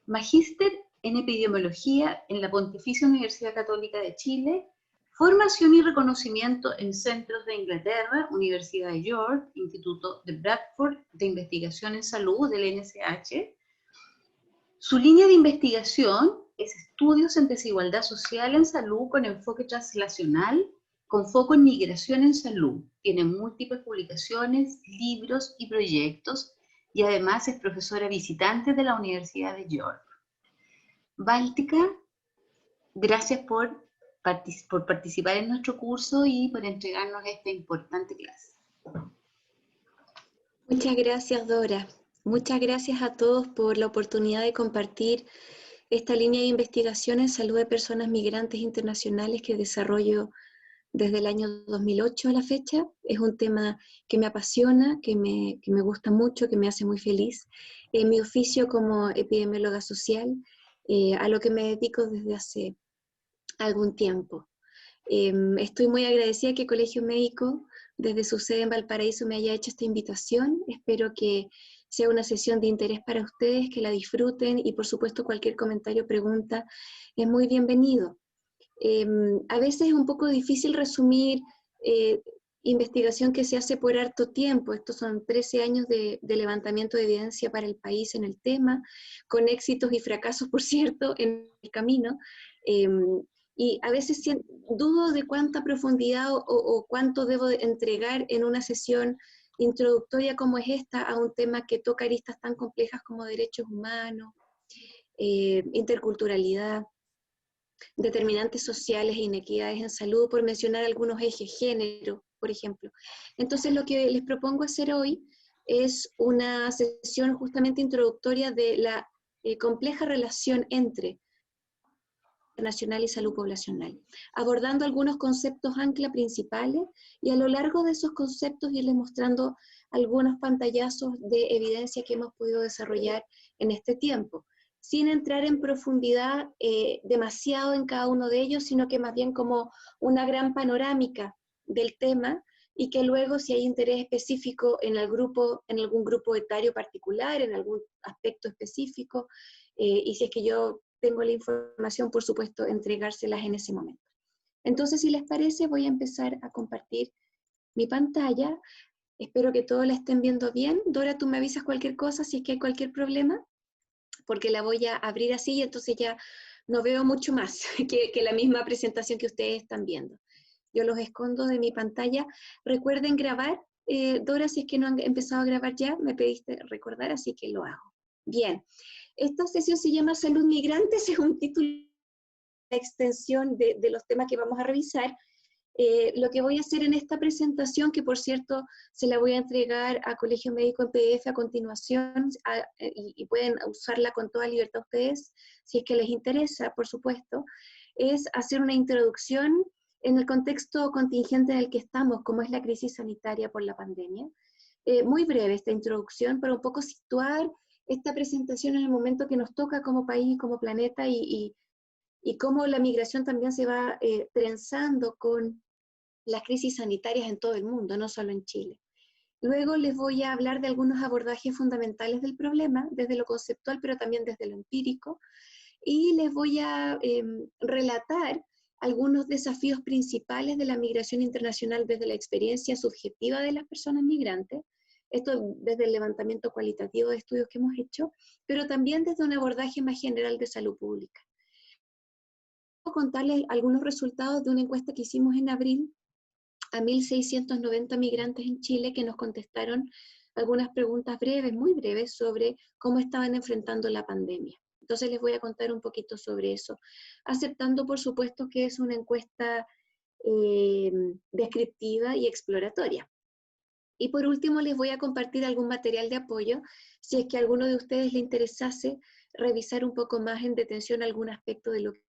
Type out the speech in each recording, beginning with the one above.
magíster en epidemiología en la Pontificia Universidad Católica de Chile, formación y reconocimiento en centros de Inglaterra, Universidad de York, Instituto de Bradford de Investigación en Salud del NSH. Su línea de investigación es estudios en desigualdad social en salud con enfoque translacional, con foco en migración en salud. Tiene múltiples publicaciones, libros y proyectos, y además es profesora visitante de la Universidad de York. Báltica, gracias por participar en nuestro curso y por entregarnos esta importante clase. Muchas gracias, Dora. Muchas gracias a todos por la oportunidad de compartir esta línea de investigación en salud de personas migrantes internacionales que desarrollo desde el año 2008 a la fecha. Es un tema que me apasiona, que me gusta mucho, que me hace muy feliz. En mi oficio como epidemióloga social, a lo que me dedico desde hace algún tiempo. Estoy muy agradecida que Colegio Médico, desde su sede en Valparaíso, me haya hecho esta invitación. Espero que sea una sesión de interés para ustedes, que la disfruten y por supuesto cualquier comentario o pregunta es muy bienvenido. A veces es un poco difícil resumir investigación que se hace por harto tiempo. Estos son 13 años de levantamiento de evidencia para el país en el tema, con éxitos y fracasos, por cierto, en el camino. Y a veces dudo de cuánta profundidad o cuánto debo de entregar en una sesión introductoria como es esta a un tema que toca aristas tan complejas como derechos humanos, interculturalidad, determinantes sociales e inequidades en salud, por mencionar algunos ejes, género, por ejemplo. Entonces lo que les propongo hacer hoy es una sesión justamente introductoria de la compleja relación entre nacional y salud poblacional, abordando algunos conceptos ancla principales y a lo largo de esos conceptos irles mostrando algunos pantallazos de evidencia que hemos podido desarrollar en este tiempo, sin entrar en profundidad demasiado en cada uno de ellos, sino que más bien como una gran panorámica del tema y que luego si hay interés específico en algún grupo etario particular, en algún aspecto específico, y si es que yo tengo la información, por supuesto, entregárselas en ese momento. Entonces, si les parece, voy a empezar a compartir mi pantalla. Espero que todos la estén viendo bien. Dora, tú me avisas cualquier cosa, si es que hay cualquier problema, porque la voy a abrir así y entonces ya no veo mucho más que la misma presentación que ustedes están viendo. Yo los escondo de mi pantalla. Recuerden grabar. Dora, si es que no han empezado a grabar ya, me pediste recordar, así que lo hago. Bien. Esta sesión se llama Salud Migrantes, es un título de extensión de los temas que vamos a revisar. Lo que voy a hacer en esta presentación, que por cierto se la voy a entregar a Colegio Médico en PDF a continuación, y pueden usarla con toda libertad ustedes, si es que les interesa, por supuesto, es hacer una introducción en el contexto contingente en el que estamos, como es la crisis sanitaria por la pandemia. Muy breve esta introducción, para un poco situar esta presentación en el momento que nos toca como país, como planeta, y cómo la migración también se va trenzando con las crisis sanitarias en todo el mundo, no solo en Chile. Luego les voy a hablar de algunos abordajes fundamentales del problema, desde lo conceptual, pero también desde lo empírico, y les voy a relatar algunos desafíos principales de la migración internacional desde la experiencia subjetiva de las personas migrantes, esto desde el levantamiento cualitativo de estudios que hemos hecho, pero también desde un abordaje más general de salud pública. Voy a contarles algunos resultados de una encuesta que hicimos en abril a 1.690 migrantes en Chile que nos contestaron algunas preguntas breves, muy breves, sobre cómo estaban enfrentando la pandemia. Entonces les voy a contar un poquito sobre eso, aceptando por supuesto que es una encuesta descriptiva y exploratoria. Y por último les voy a compartir algún material de apoyo, si es que a alguno de ustedes le interesase revisar un poco más en detención algún aspecto de lo que...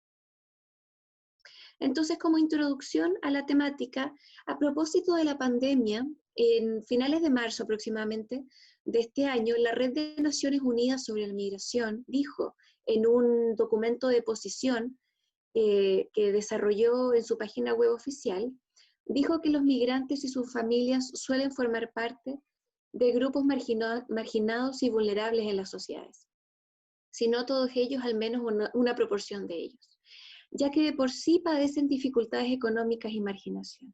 Entonces, como introducción a la temática, a propósito de la pandemia, en finales de marzo aproximadamente de este año, la Red de Naciones Unidas sobre la Migración dijo en un documento de posición que desarrolló en su página web oficial, dijo que los migrantes y sus familias suelen formar parte de grupos marginados y vulnerables en las sociedades. si no todos ellos, al menos una proporción de ellos, ya que de por sí padecen dificultades económicas y marginación.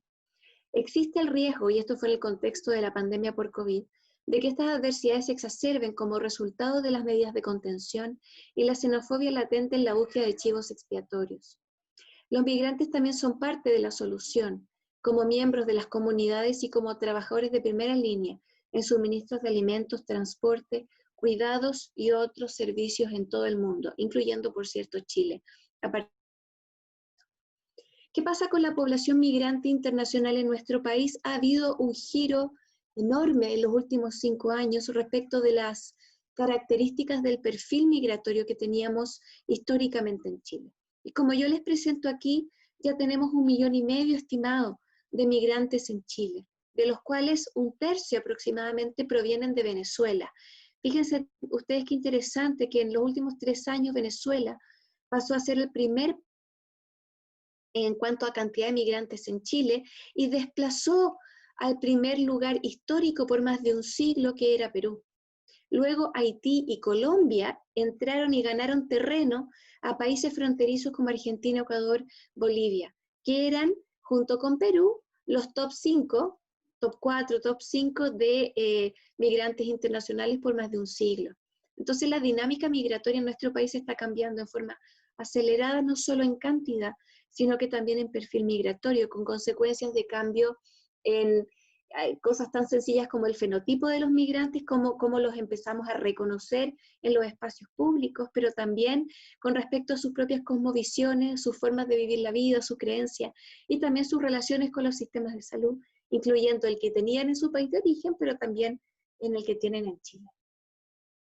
Existe el riesgo, y esto fue en el contexto de la pandemia por COVID, de que estas adversidades se exacerben como resultado de las medidas de contención y la xenofobia latente en la búsqueda de chivos expiatorios. Los migrantes también son parte de la solución, como miembros de las comunidades y como trabajadores de primera línea en suministros de alimentos, transporte, cuidados y otros servicios en todo el mundo, incluyendo, por cierto, Chile. ¿Qué pasa con la población migrante internacional en nuestro país? Ha habido un giro enorme en los últimos 5 años respecto de las características del perfil migratorio que teníamos históricamente en Chile. Y como yo les presento aquí, ya tenemos 1,5 millones estimado de migrantes en Chile, de los cuales 1/3 aproximadamente provienen de Venezuela. Fíjense ustedes qué interesante que en los últimos 3 años Venezuela pasó a ser el primer en cuanto a cantidad de migrantes en Chile y desplazó al primer lugar histórico por más de un siglo, que era Perú. Luego Haití y Colombia entraron y ganaron terreno a países fronterizos como Argentina, Ecuador, Bolivia, que eran, junto con Perú, los top 5, top 4, top 5 de migrantes internacionales por más de un siglo. Entonces la dinámica migratoria en nuestro país está cambiando en forma acelerada, no solo en cantidad, sino que también en perfil migratorio, con consecuencias de cambio en cosas tan sencillas como el fenotipo de los migrantes, como los empezamos a reconocer en los espacios públicos, pero también con respecto a sus propias cosmovisiones, sus formas de vivir la vida, su creencia, y también sus relaciones con los sistemas de salud, incluyendo el que tenían en su país de origen, pero también en el que tienen en Chile.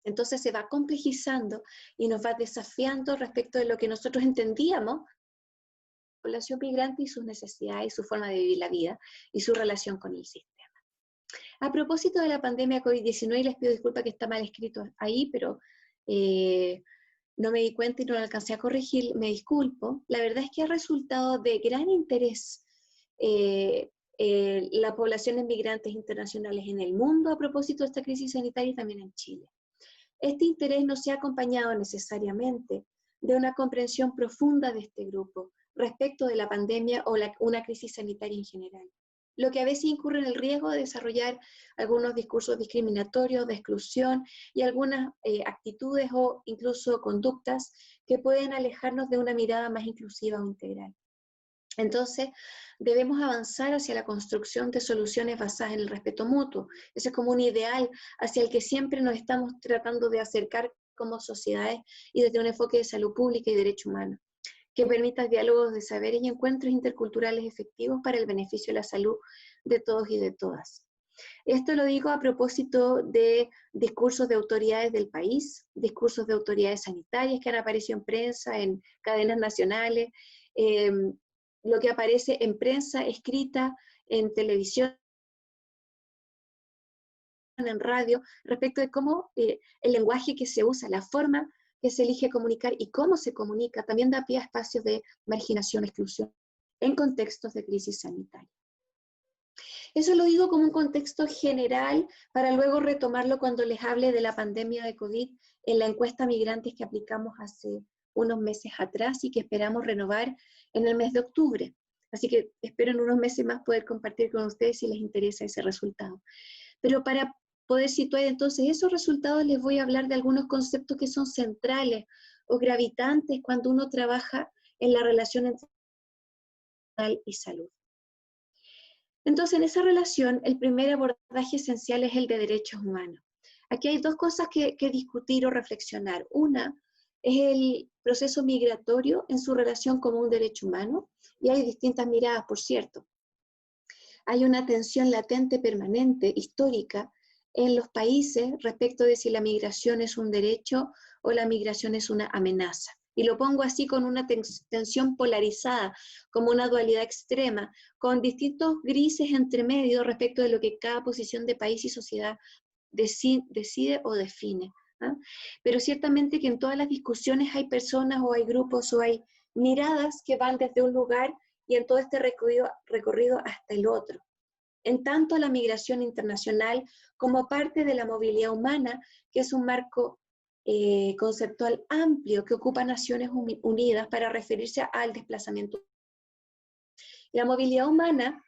Entonces se va complejizando y nos va desafiando respecto de lo que nosotros entendíamos población migrante y sus necesidades y su forma de vivir la vida y su relación con el sistema. A propósito de la pandemia COVID-19, y les pido disculpas que está mal escrito ahí, pero no me di cuenta y no lo alcancé a corregir, me disculpo. La verdad es que ha resultado de gran interés las poblaciones migrantes internacionales en el mundo a propósito de esta crisis sanitaria y también en Chile. Este interés no se ha acompañado necesariamente de una comprensión profunda de este grupo respecto de la pandemia o una crisis sanitaria en general, lo que a veces incurre en el riesgo de desarrollar algunos discursos discriminatorios, de exclusión y algunas actitudes o incluso conductas que pueden alejarnos de una mirada más inclusiva o integral. Entonces, debemos avanzar hacia la construcción de soluciones basadas en el respeto mutuo. Ese es como un ideal hacia el que siempre nos estamos tratando de acercar como sociedades y desde un enfoque de salud pública y derecho humano, que permita diálogos de saberes y encuentros interculturales efectivos para el beneficio de la salud de todos y de todas. Esto lo digo a propósito de discursos de autoridades del país, discursos de autoridades sanitarias que han aparecido en prensa, en cadenas nacionales, lo que aparece en prensa escrita, en televisión, en radio, respecto de cómo el lenguaje que se usa, la forma que se elige comunicar y cómo se comunica, también da pie a espacios de marginación, exclusión, en contextos de crisis sanitaria. Eso lo digo como un contexto general para luego retomarlo cuando les hable de la pandemia de COVID en la encuesta migrantes que aplicamos hace unos meses atrás y que esperamos renovar en el mes de octubre. Así que espero en unos meses más poder compartir con ustedes si les interesa ese resultado. Pero para poder situar entonces esos resultados les voy a hablar de algunos conceptos que son centrales o gravitantes cuando uno trabaja en la relación entre salud y salud. Entonces, en esa relación, el primer abordaje esencial es el de derechos humanos. Aquí hay dos cosas que discutir o reflexionar. Una es el proceso migratorio en su relación como un derecho humano, y hay distintas miradas, por cierto. Hay una tensión latente, permanente, histórica, en los países respecto de si la migración es un derecho o la migración es una amenaza. Y lo pongo así con una tensión polarizada, como una dualidad extrema, con distintos grises entre medio respecto de lo que cada posición de país y sociedad decide o define. ¿Ah? Pero ciertamente que en todas las discusiones hay personas o hay grupos o hay miradas que van desde un lugar y en todo este recorrido hasta el otro. En tanto la migración internacional como parte de la movilidad humana, que es un marco conceptual amplio que ocupa Naciones Unidas para referirse al desplazamiento. La movilidad humana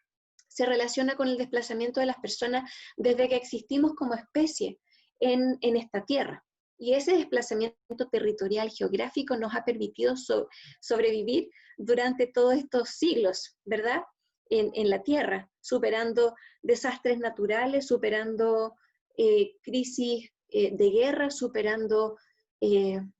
se relaciona con el desplazamiento de las personas desde que existimos como especie en esta tierra. Y ese desplazamiento territorial geográfico nos ha permitido sobrevivir durante todos estos siglos, ¿verdad? En la tierra, superando desastres naturales, superando crisis de guerra, superando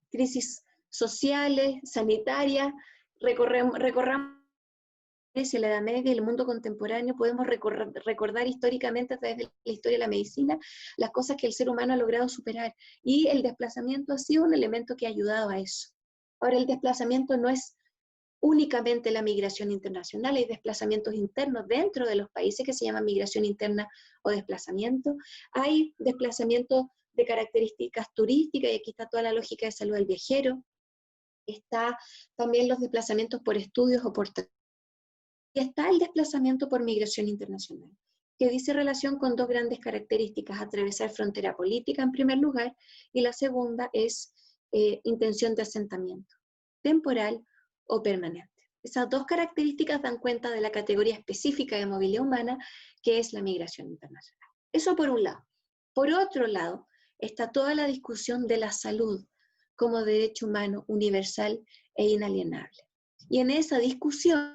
crisis sociales, sanitarias. Recorramos la Edad Media y el mundo contemporáneo, podemos recordar históricamente desde la historia de la medicina las cosas que el ser humano ha logrado superar, y el desplazamiento ha sido un elemento que ha ayudado a eso. Ahora, el desplazamiento no es únicamente la migración internacional, hay desplazamientos internos dentro de los países que se llaman migración interna o desplazamiento, hay desplazamientos de características turísticas, y aquí está toda la lógica de salud del viajero, está también los desplazamientos por estudios o por... Y está el desplazamiento por migración internacional, que dice relación con dos grandes características: atravesar frontera política en primer lugar, y la segunda es intención de asentamiento, temporal o permanente. Esas dos características dan cuenta de la categoría específica de movilidad humana, que es la migración internacional. Eso por un lado. Por otro lado, está toda la discusión de la salud como derecho humano universal e inalienable. Y en esa discusión,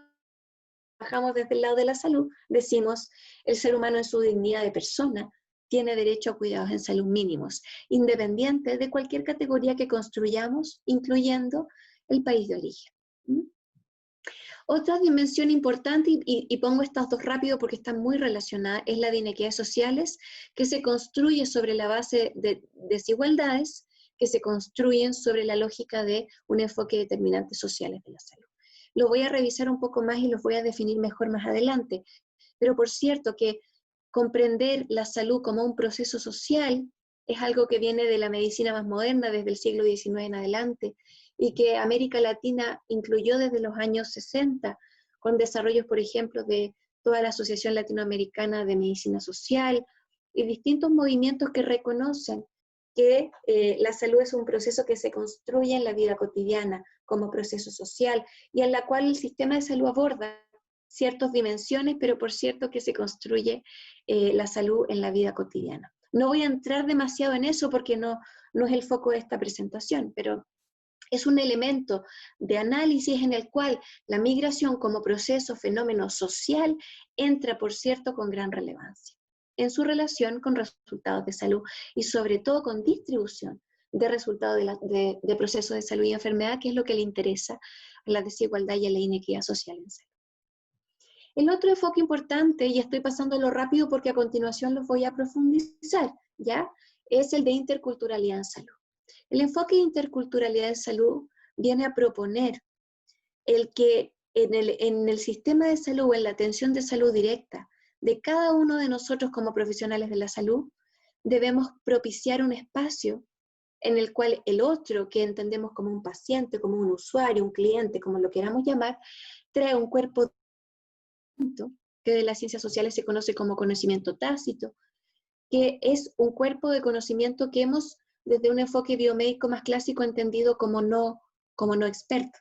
trabajamos desde el lado de la salud, decimos, el ser humano en su dignidad de persona tiene derecho a cuidados en salud mínimos, independiente de cualquier categoría que construyamos, incluyendo el país de origen. Otra dimensión importante, y pongo estas dos rápido porque están muy relacionadas, es la de inequidades sociales, que se construye sobre la base de desigualdades, que se construyen sobre la lógica de un enfoque de determinantes sociales de la salud. Lo voy a revisar un poco más y los voy a definir mejor más adelante, pero por cierto que comprender la salud como un proceso social es algo que viene de la medicina más moderna, desde el siglo XIX en adelante, y que América Latina incluyó desde los años 60, con desarrollos, por ejemplo, de toda la Asociación Latinoamericana de Medicina Social, y distintos movimientos que reconocen que la salud es un proceso que se construye en la vida cotidiana como proceso social, y en la cual el sistema de salud aborda ciertas dimensiones, pero por cierto que se construye la salud en la vida cotidiana. No voy a entrar demasiado en eso porque no es el foco de esta presentación, pero es un elemento de análisis en el cual la migración como proceso, fenómeno social, entra, por cierto, con gran relevancia en su relación con resultados de salud y sobre todo con distribución de resultados de procesos de salud y enfermedad, que es lo que le interesa a la desigualdad y a la inequidad social en salud. El otro enfoque importante, y estoy pasándolo rápido porque a continuación los voy a profundizar, ¿ya? Es el de interculturalidad en salud. El enfoque de interculturalidad en salud viene a proponer el que en el sistema de salud, en la atención de salud directa de cada uno de nosotros como profesionales de la salud, debemos propiciar un espacio en el cual el otro, que entendemos como un paciente, como un usuario, un cliente, como lo queramos llamar, trae un cuerpo que de las ciencias sociales se conoce como conocimiento tácito, que es un cuerpo de conocimiento que hemos, desde un enfoque biomédico más clásico, entendido como no experto,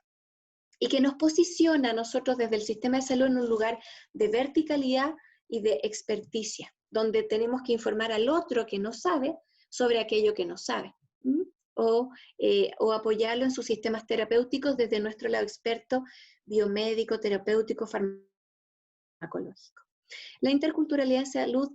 y que nos posiciona a nosotros desde el sistema de salud en un lugar de verticalidad y de experticia, donde tenemos que informar al otro que no sabe sobre aquello que no sabe, o apoyarlo en sus sistemas terapéuticos desde nuestro lado experto, biomédico, terapéutico, farmacológico. La interculturalidad en salud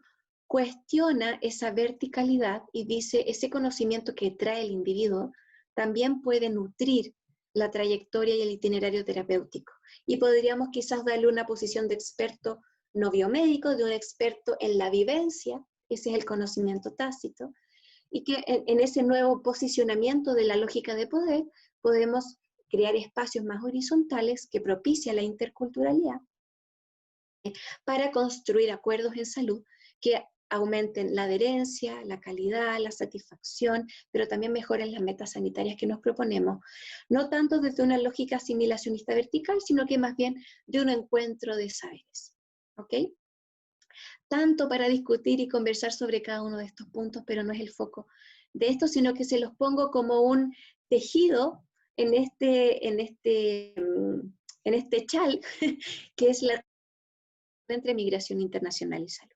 cuestiona esa verticalidad y dice, ese conocimiento que trae el individuo también puede nutrir la trayectoria y el itinerario terapéutico. Y podríamos quizás darle una posición de experto no biomédico, de un experto en la vivencia, ese es el conocimiento tácito, y que en ese nuevo posicionamiento de la lógica de poder podemos crear espacios más horizontales que propician la interculturalidad para construir acuerdos en salud que aumenten la adherencia, la calidad, la satisfacción, pero también mejoren las metas sanitarias que nos proponemos, no tanto desde una lógica asimilacionista vertical, sino que más bien de un encuentro de saberes. ¿Ok? Tanto para discutir y conversar sobre cada uno de estos puntos, pero no es el foco de esto, sino que se los pongo como un tejido en este chal, que es la entre migración internacional y salud.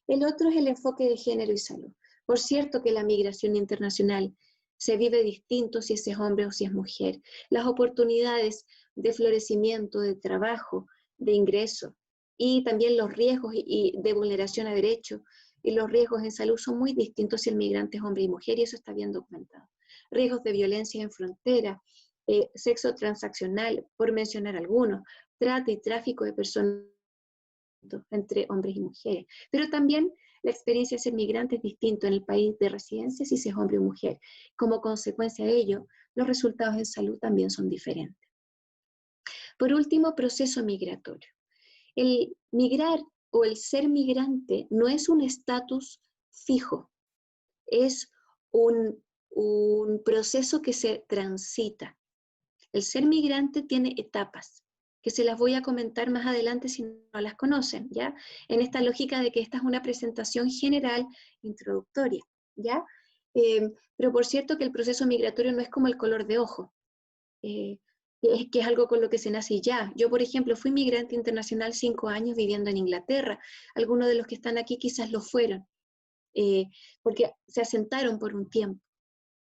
El otro es el enfoque de género y salud. Por cierto que la migración internacional se vive distinto si es hombre o si es mujer. Las oportunidades de florecimiento, de trabajo, de ingreso, y también los riesgos y de vulneración a derechos y los riesgos en salud son muy distintos si el migrante es hombre y mujer, y eso está bien documentado. Riesgos de violencia en frontera, sexo transaccional, por mencionar algunos, trata y tráfico de personas entre hombres y mujeres. Pero también la experiencia de ser migrante es distinto en el país de residencia si es hombre o mujer. Como consecuencia de ello, los resultados en salud también son diferentes. Por último, proceso migratorio. El migrar o el ser migrante no es un estatus fijo, es un proceso que se transita. El ser migrante tiene etapas, que se las voy a comentar más adelante si no las conocen, ¿ya? En esta lógica de que esta es una presentación general introductoria, ¿ya? Pero por cierto que el proceso migratorio no es como el color de ojo, que es algo con lo que se nace y ya. Yo, por ejemplo, fui migrante internacional 5 años viviendo en Inglaterra. Algunos de los que están aquí quizás lo fueron, porque se asentaron por un tiempo.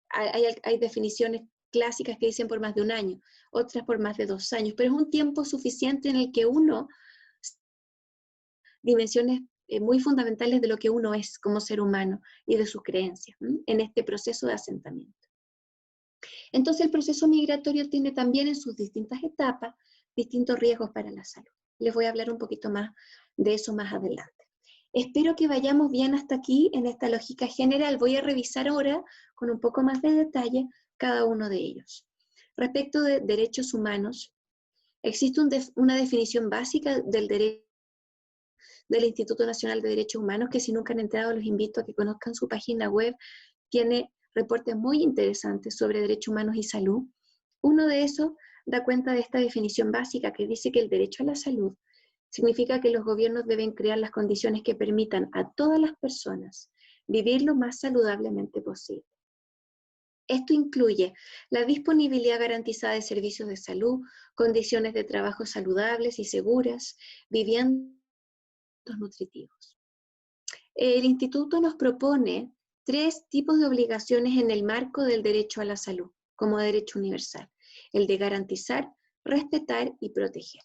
Hay definiciones clásicas que dicen por más de 1 año, otras por más de 2 años, pero es un tiempo suficiente en el que uno, dimensiones muy fundamentales de lo que uno es como ser humano y de sus creencias, en este proceso de asentamiento. Entonces el proceso migratorio tiene también en sus distintas etapas distintos riesgos para la salud. Les voy a hablar un poquito más de eso más adelante. Espero que vayamos bien hasta aquí en esta lógica general. Voy a revisar ahora con un poco más de detalle cada uno de ellos. Respecto de derechos humanos, existe una definición básica del derecho del Instituto Nacional de Derechos Humanos, que si nunca han entrado los invito a que conozcan su página web. Tiene reportes muy interesantes sobre derechos humanos y salud. Uno de esos da cuenta de esta definición básica que dice que el derecho a la salud significa que los gobiernos deben crear las condiciones que permitan a todas las personas vivir lo más saludablemente posible. Esto incluye la disponibilidad garantizada de servicios de salud, condiciones de trabajo saludables y seguras, viviendas nutritivos. El instituto nos propone 3 tipos de obligaciones en el marco del derecho a la salud, como derecho universal: el de garantizar, respetar y proteger.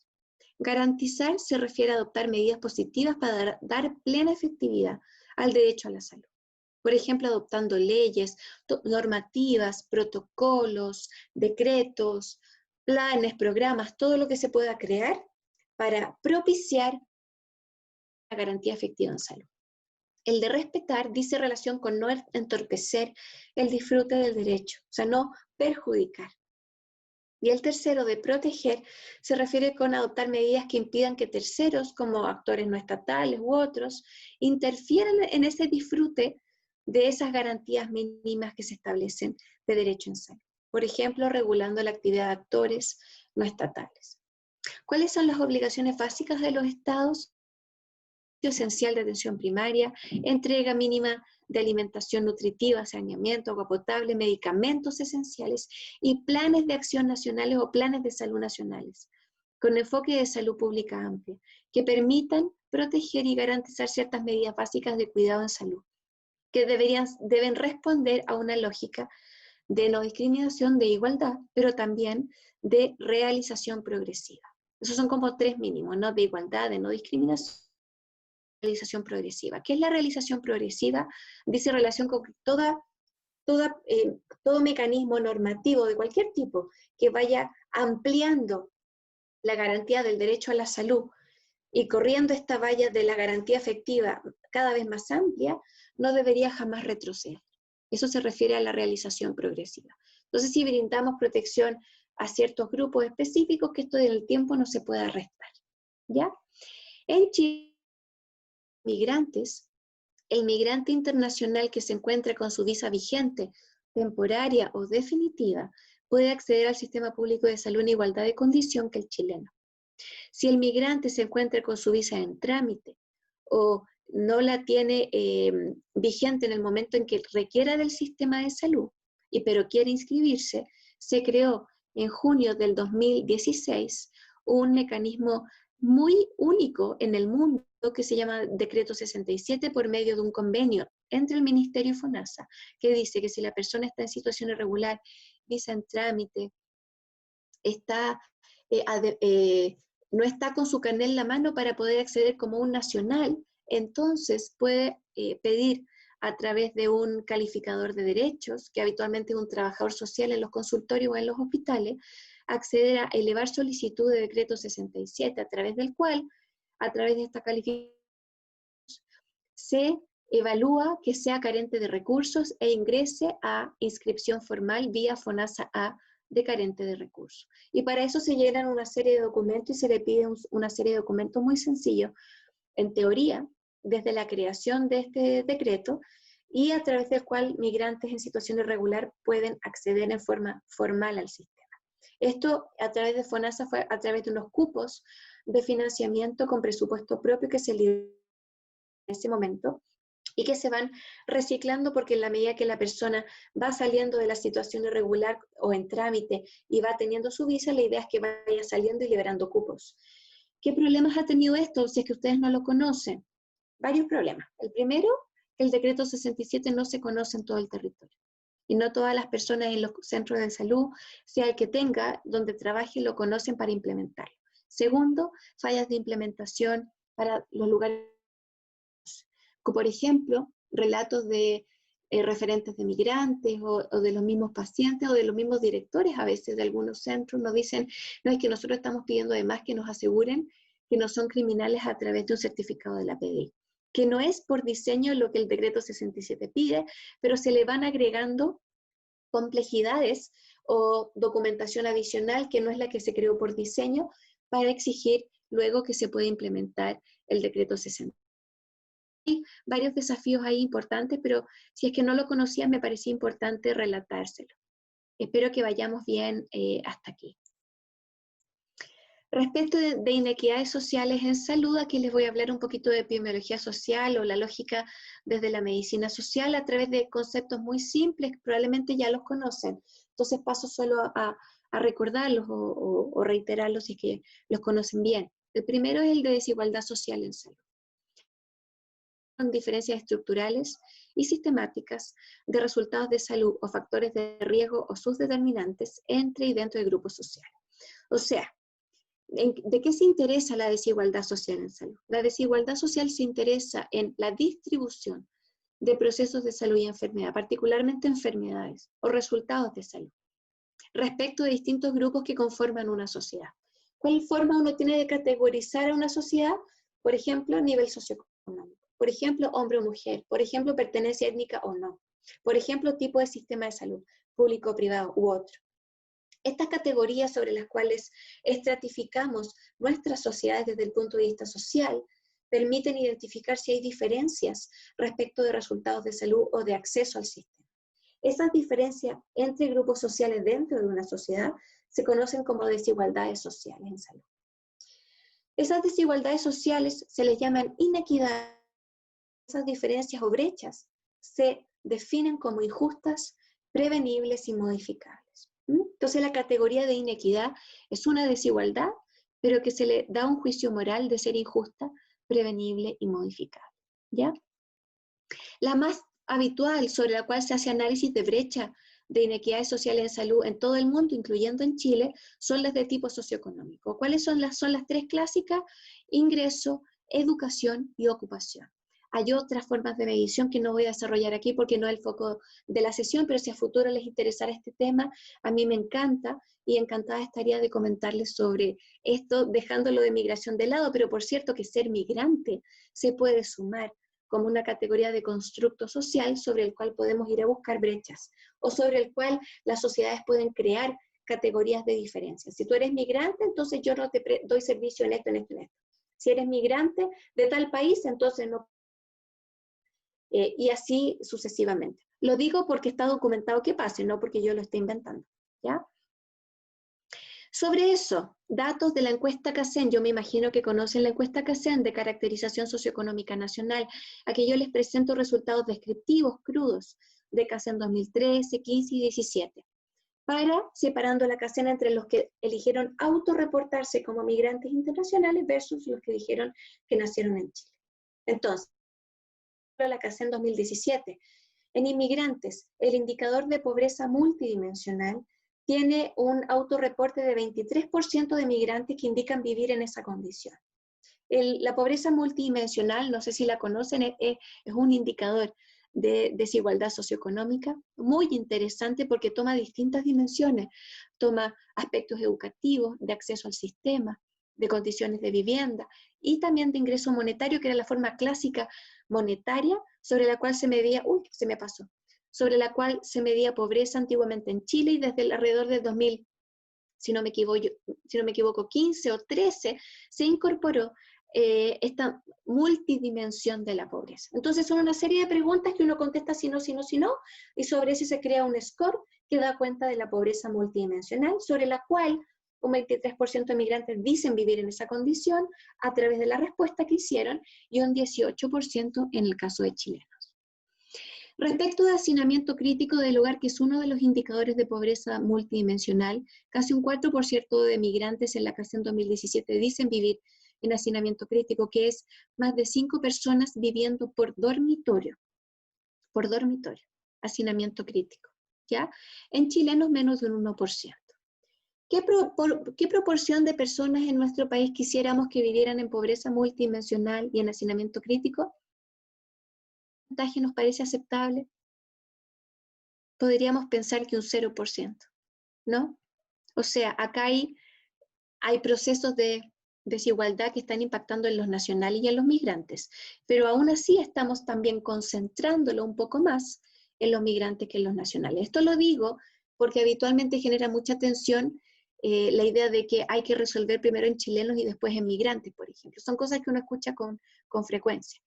Garantizar se refiere a adoptar medidas positivas para dar plena efectividad al derecho a la salud. Por ejemplo, adoptando leyes, normativas, protocolos, decretos, planes, programas, todo lo que se pueda crear para propiciar la garantía efectiva en salud. El de respetar dice relación con no entorpecer el disfrute del derecho, o sea, no perjudicar. Y el tercero, de proteger, se refiere con adoptar medidas que impidan que terceros, como actores no estatales u otros, interfieran en ese disfrute de esas garantías mínimas que se establecen de derecho en salud. Por ejemplo, regulando la actividad de actores no estatales. ¿Cuáles son las obligaciones básicas de los estados? Esencial de atención primaria, entrega mínima de alimentación nutritiva, saneamiento, agua potable, medicamentos esenciales y planes de acción nacionales o planes de salud nacionales, con enfoque de salud pública amplia, que permitan proteger y garantizar ciertas medidas básicas de cuidado en salud, que deben responder a una lógica de no discriminación, de igualdad, pero también de realización progresiva. Esos son como 3 mínimos, ¿no? De igualdad, de no discriminación, realización progresiva. ¿Qué es la realización progresiva? Dice relación con todo mecanismo normativo de cualquier tipo que vaya ampliando la garantía del derecho a la salud y corriendo esta valla de la garantía efectiva cada vez más amplia, no debería jamás retroceder. Eso se refiere a la realización progresiva. Entonces, si brindamos protección a ciertos grupos específicos, que esto del tiempo no se pueda restar, ¿ya? En Chile, migrantes, el migrante internacional que se encuentra con su visa vigente, temporaria o definitiva, puede acceder al sistema público de salud en igualdad de condición que el chileno. Si el migrante se encuentra con su visa en trámite o no la tiene vigente en el momento en que requiera del sistema de salud, pero quiere inscribirse, se creó en junio del 2016 un mecanismo muy único en el mundo que se llama Decreto 67 por medio de un convenio entre el Ministerio y FONASA, que dice que si la persona está en situación irregular, visa en trámite, no está con su carnet en la mano para poder acceder como un nacional, entonces puede pedir a través de un calificador de derechos, que habitualmente es un trabajador social en los consultorios o en los hospitales, acceder a elevar solicitud de decreto 67, a través del cual, a través de esta calificación, se evalúa que sea carente de recursos e ingrese a inscripción formal vía FONASA A de carente de recursos. Y para eso se llenan una serie de documentos y se le pide una serie de documentos muy sencillos, en teoría, desde la creación de este decreto, y a través del cual migrantes en situación irregular pueden acceder en forma formal al sistema. Esto a través de FONASA fue a través de unos cupos de financiamiento con presupuesto propio que se liberó en ese momento, y que se van reciclando porque en la medida que la persona va saliendo de la situación irregular o en trámite y va teniendo su visa, la idea es que vaya saliendo y liberando cupos. ¿Qué problemas ha tenido esto si es que ustedes no lo conocen? Varios problemas. El primero, el decreto 67 no se conoce en todo el territorio. Y no todas las personas en los centros de salud, sea el que tenga, donde trabaje, lo conocen para implementarlo. Segundo, fallas de implementación para los lugares, como por ejemplo, relatos de referentes de migrantes o de los mismos pacientes o de los mismos directores a veces de algunos centros nos dicen, no, es que nosotros estamos pidiendo además que nos aseguren que no son criminales a través de un certificado de la PDI, que no es por diseño lo que el decreto 67 pide, pero se le van agregando complejidades o documentación adicional que no es la que se creó por diseño para exigir luego que se pueda implementar el decreto 67. Hay varios desafíos ahí importantes, pero si es que no lo conocían, me parecía importante relatárselo. Espero que vayamos bien hasta aquí. Respecto de inequidades sociales en salud, aquí les voy a hablar un poquito de epidemiología social o la lógica desde la medicina social a través de conceptos muy simples que probablemente ya los conocen. Entonces paso solo a recordarlos o reiterarlos si es que los conocen bien. El primero es el de desigualdad social en salud. Son diferencias estructurales y sistemáticas de resultados de salud o factores de riesgo o sus determinantes entre y dentro de grupos sociales. O sea, ¿de qué se interesa la desigualdad social en salud? La desigualdad social se interesa en la distribución de procesos de salud y enfermedad, particularmente enfermedades o resultados de salud, respecto de distintos grupos que conforman una sociedad. ¿Cuál forma uno tiene de categorizar a una sociedad? Por ejemplo, nivel socioeconómico. Por ejemplo, hombre o mujer. Por ejemplo, pertenencia étnica o no. Por ejemplo, tipo de sistema de salud, público, privado u otro. Estas categorías sobre las cuales estratificamos nuestras sociedades desde el punto de vista social permiten identificar si hay diferencias respecto de resultados de salud o de acceso al sistema. Esas diferencias entre grupos sociales dentro de una sociedad se conocen como desigualdades sociales en salud. Esas desigualdades sociales se les llaman inequidades. Esas diferencias o brechas se definen como injustas, prevenibles y modificables. Entonces la categoría de inequidad es una desigualdad, pero que se le da un juicio moral de ser injusta, prevenible y modificable. ¿Ya? La más habitual sobre la cual se hace análisis de brecha de inequidades sociales en salud en todo el mundo, incluyendo en Chile, son las de tipo socioeconómico. ¿Cuáles son las tres clásicas? Ingreso, educación y ocupación. Hay otras formas de medición que no voy a desarrollar aquí porque no es el foco de la sesión, pero si a futuro les interesara este tema, a mí me encanta y encantada estaría de comentarles sobre esto, dejándolo de migración de lado, pero por cierto que ser migrante se puede sumar como una categoría de constructo social sobre el cual podemos ir a buscar brechas o sobre el cual las sociedades pueden crear categorías de diferencia. Si tú eres migrante, entonces yo no te doy servicio en esto, en esto, en esto. Si eres migrante de tal país, entonces no. Y así sucesivamente. Lo digo porque está documentado que pase, no porque yo lo esté inventando, ¿ya? Sobre eso, datos de la encuesta CACEN, yo me imagino que conocen la encuesta CACEN de caracterización socioeconómica nacional. Aquí yo les presento resultados descriptivos, crudos, de CACEN 2013, 15 y 17, para separando la CACEN entre los que eligieron autorreportarse como migrantes internacionales versus los que dijeron que nacieron en Chile. Entonces, la CACEN 2017, en inmigrantes, el indicador de pobreza multidimensional tiene un autorreporte de 23% de migrantes que indican vivir en esa condición. La pobreza multidimensional, no sé si la conocen, es un indicador de desigualdad socioeconómica muy interesante porque toma distintas dimensiones. Toma aspectos educativos, de acceso al sistema, de condiciones de vivienda y también de ingreso monetario, que era la forma clásica monetaria sobre la cual se medía, sobre la cual se medía pobreza antiguamente en Chile, y desde alrededor del 2000, si no me equivoco, 15 o 13, se incorporó esta multidimensión de la pobreza. Entonces son una serie de preguntas que uno contesta si no, si no, si no, y sobre eso se crea un score que da cuenta de la pobreza multidimensional, sobre la cual un 23% de migrantes dicen vivir en esa condición a través de la respuesta que hicieron, y un 18% en el caso de chilenos. Respecto de hacinamiento crítico del hogar, que es uno de los indicadores de pobreza multidimensional, casi un 4% de migrantes en la CACEN 2017 dicen vivir en hacinamiento crítico, que es más de 5 personas viviendo por dormitorio, hacinamiento crítico, ¿ya? En chilenos menos de un 1%. ¿Qué proporción de personas en nuestro país quisiéramos que vivieran en pobreza multidimensional y en hacinamiento crítico? ¿Qué porcentaje nos parece aceptable? Podríamos pensar que un 0%, ¿no? O sea, acá hay procesos de desigualdad que están impactando en los nacionales y en los migrantes, pero aún así estamos también concentrándolo un poco más en los migrantes que en los nacionales. Esto lo digo porque habitualmente genera mucha tensión la idea de que hay que resolver primero en chilenos y después en migrantes, por ejemplo. Son cosas que uno escucha con frecuencia.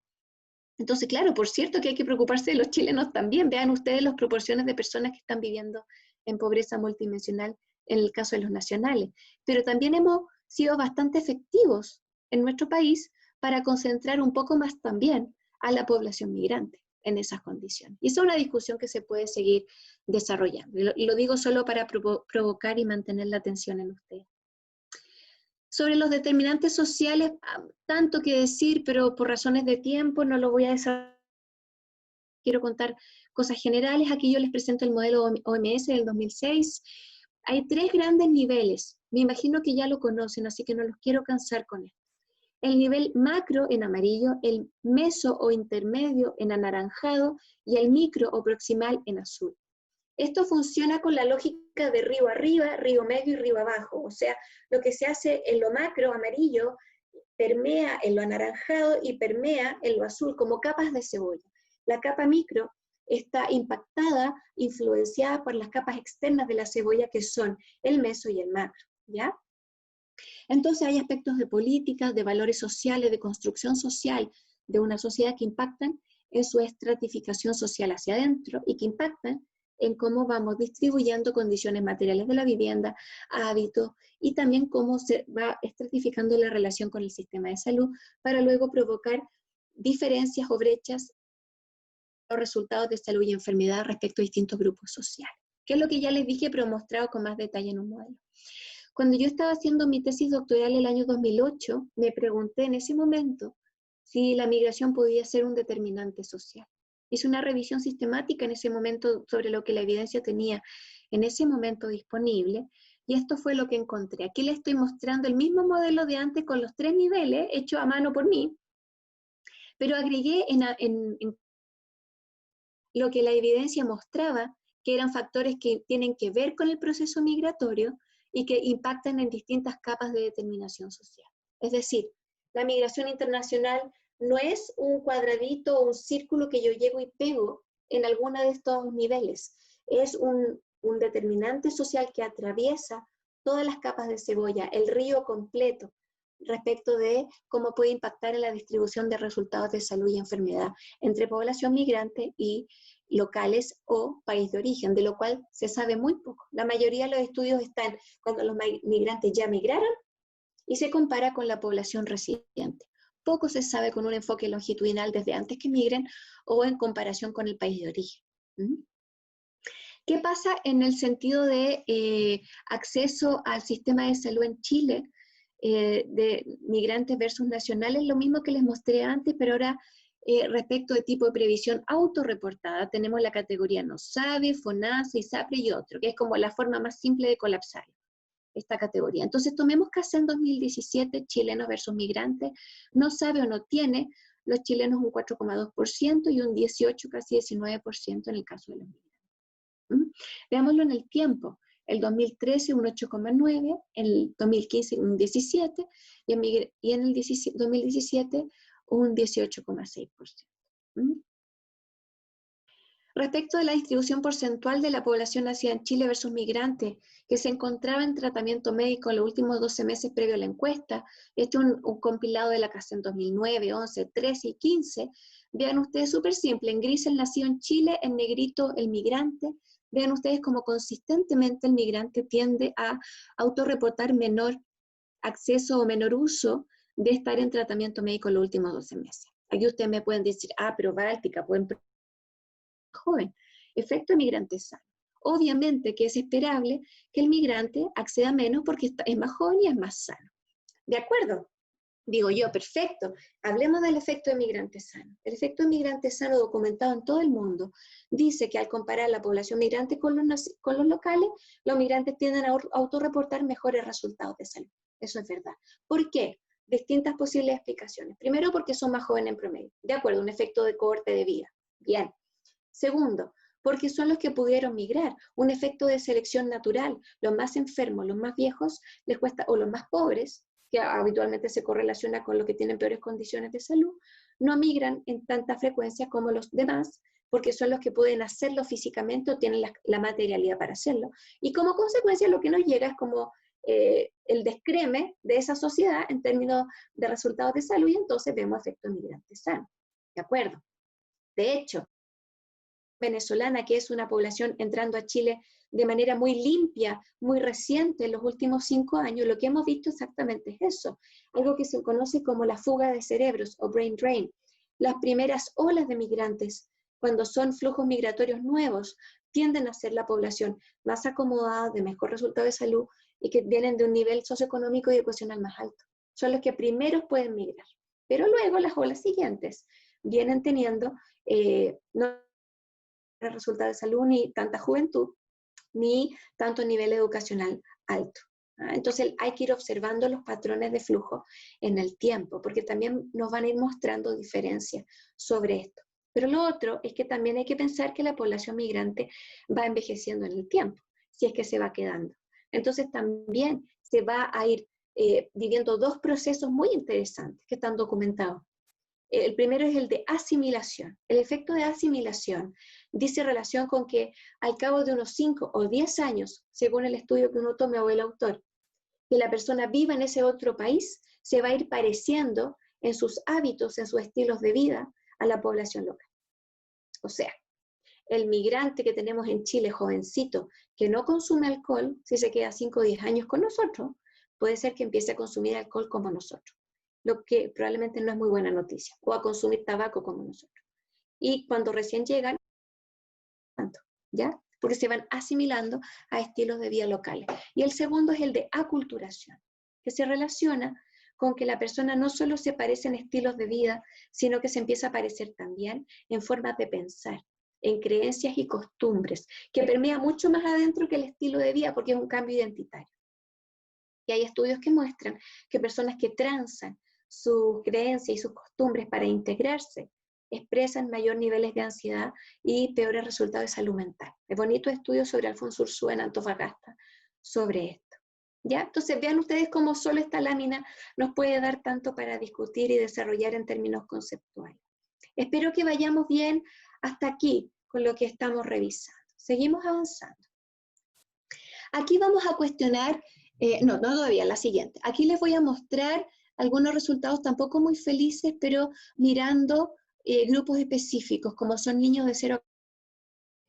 Entonces, claro, por cierto que hay que preocuparse de los chilenos también. Vean ustedes las proporciones de personas que están viviendo en pobreza multidimensional en el caso de los nacionales. Pero también hemos sido bastante efectivos en nuestro país para concentrar un poco más también a la población migrante en esas condiciones. Y esa es una discusión que se puede seguir desarrollando. Lo digo solo para provocar y mantener la atención en ustedes. Sobre los determinantes sociales, tanto que decir, pero por razones de tiempo no lo voy a desarrollar. Quiero contar cosas generales. Aquí yo les presento el modelo OMS del 2006. Hay 3 grandes niveles. Me imagino que ya lo conocen, así que no los quiero cansar con esto. El nivel macro en amarillo, el meso o intermedio en anaranjado y el micro o proximal en azul. Esto funciona con la lógica de río arriba, río medio y río abajo. O sea, lo que se hace en lo macro, amarillo, permea en lo anaranjado y permea en lo azul, como capas de cebolla. La capa micro está impactada, influenciada por las capas externas de la cebolla, que son el meso y el macro, ¿ya? Entonces hay aspectos de políticas, de valores sociales, de construcción social de una sociedad que impactan en su estratificación social hacia adentro y que impactan en cómo vamos distribuyendo condiciones materiales de la vivienda, hábitos, y también cómo se va estratificando la relación con el sistema de salud para luego provocar diferencias o brechas en los resultados de salud y enfermedad respecto a distintos grupos sociales, que es lo que ya les dije, pero mostrado con más detalle en un modelo. Cuando yo estaba haciendo mi tesis doctoral el año 2008, me pregunté en ese momento si la migración podía ser un determinante social. Hice una revisión sistemática en ese momento sobre lo que la evidencia tenía en ese momento disponible, y esto fue lo que encontré. Aquí les estoy mostrando el mismo modelo de antes con los 3 niveles, hecho a mano por mí, pero agregué en lo que la evidencia mostraba, que eran factores que tienen que ver con el proceso migratorio y que impactan en distintas capas de determinación social. Es decir, la migración internacional no es un cuadradito o un círculo que yo llego y pego en alguno de estos niveles. Es un determinante social que atraviesa todas las capas de cebolla, el río completo, respecto de cómo puede impactar en la distribución de resultados de salud y enfermedad entre población migrante y locales o país de origen, de lo cual se sabe muy poco. La mayoría de los estudios están cuando los migrantes ya migraron y se compara con la población residente. Poco se sabe con un enfoque longitudinal desde antes que migren o en comparación con el país de origen. ¿Qué pasa en el sentido de acceso al sistema de salud en Chile de migrantes versus nacionales? Lo mismo que les mostré antes, pero ahora respecto de tipo de previsión autorreportada, tenemos la categoría no sabe, FONASA, ISAPRE y otro, que es como la forma más simple de colapsar esta categoría. Entonces tomemos caso en 2017, chilenos versus migrantes, no sabe o no tiene, los chilenos un 4,2% y un 18, casi 19% en el caso de los migrantes. Veámoslo en el tiempo. El 2013 un 8,9, el 2015 un 17 y en el 2017 un 18,6%. Respecto de la distribución porcentual de la población nacida en Chile versus migrantes que se encontraba en tratamiento médico en los últimos 12 meses previo a la encuesta, este es un compilado de la CAS en 2009, 11, 13 y 15, vean ustedes súper simple, en gris el nacido en Chile, en negrito el migrante. Vean ustedes cómo consistentemente el migrante tiende a autorreportar menor acceso o menor uso de estar en tratamiento médico en los últimos 12 meses. Aquí ustedes me pueden decir, pero Báltica, pueden joven. Efecto migrante sano. Obviamente que es esperable que el migrante acceda menos porque es más joven y es más sano. ¿De acuerdo? Digo yo, perfecto. Hablemos del efecto de migrante sano. El efecto de migrante sano documentado en todo el mundo dice que al comparar la población migrante con los locales, los migrantes tienden a autorreportar mejores resultados de salud. Eso es verdad. ¿Por qué? Distintas posibles explicaciones. Primero, porque son más jóvenes en promedio. De acuerdo, un efecto de cohorte de vida. Bien. Segundo, porque son los que pudieron migrar. Un efecto de selección natural. Los más enfermos, los más viejos, les cuesta, o los más pobres, que habitualmente se correlaciona con los que tienen peores condiciones de salud, no migran en tanta frecuencia como los demás, porque son los que pueden hacerlo físicamente o tienen la materialidad para hacerlo. Y como consecuencia lo que nos llega es como el descreme de esa sociedad en términos de resultados de salud y entonces vemos efecto migrante sano. ¿De acuerdo? De hecho, venezolana, que es una población entrando a Chile de manera muy limpia, muy reciente, en los últimos 5 años, lo que hemos visto exactamente es eso, algo que se conoce como la fuga de cerebros o brain drain. Las primeras olas de migrantes, cuando son flujos migratorios nuevos, tienden a ser la población más acomodada, de mejor resultado de salud y que vienen de un nivel socioeconómico y educacional más alto. Son los que primeros pueden migrar. Pero luego las olas siguientes vienen teniendo no resultado de salud ni tanta juventud, ni tanto nivel educacional alto. Entonces hay que ir observando los patrones de flujo en el tiempo, porque también nos van a ir mostrando diferencias sobre esto. Pero lo otro es que también hay que pensar que la población migrante va envejeciendo en el tiempo, si es que se va quedando. Entonces también se va a ir viviendo dos procesos muy interesantes que están documentados. El primero es el de asimilación. El efecto de asimilación dice relación con que al cabo de unos 5 o 10 años, según el estudio que uno tome o el autor, que la persona viva en ese otro país, se va a ir pareciendo en sus hábitos, en sus estilos de vida, a la población local. O sea, el migrante que tenemos en Chile, jovencito, que no consume alcohol, si se queda 5 o 10 años con nosotros, puede ser que empiece a consumir alcohol como nosotros, lo que probablemente no es muy buena noticia, o a consumir tabaco como nosotros. Y cuando recién llegan, ¿ya? Porque se van asimilando a estilos de vida locales. Y el segundo es el de aculturación, que se relaciona con que la persona no solo se parece en estilos de vida, sino que se empieza a parecer también en formas de pensar, en creencias y costumbres, que permea mucho más adentro que el estilo de vida, porque es un cambio identitario. Y hay estudios que muestran que personas que transan sus creencias y sus costumbres para integrarse expresan mayor niveles de ansiedad y peores resultados de salud mental. Es bonito estudio sobre Alfonso Ursúa en Antofagasta sobre esto. ¿Ya? Entonces vean ustedes cómo solo esta lámina nos puede dar tanto para discutir y desarrollar en términos conceptuales. Espero que vayamos bien hasta aquí con lo que estamos revisando. Seguimos avanzando. Aquí vamos a cuestionar, no todavía, la siguiente. Aquí les voy a mostrar algunos resultados tampoco muy felices, pero mirando grupos específicos, como son niños de 0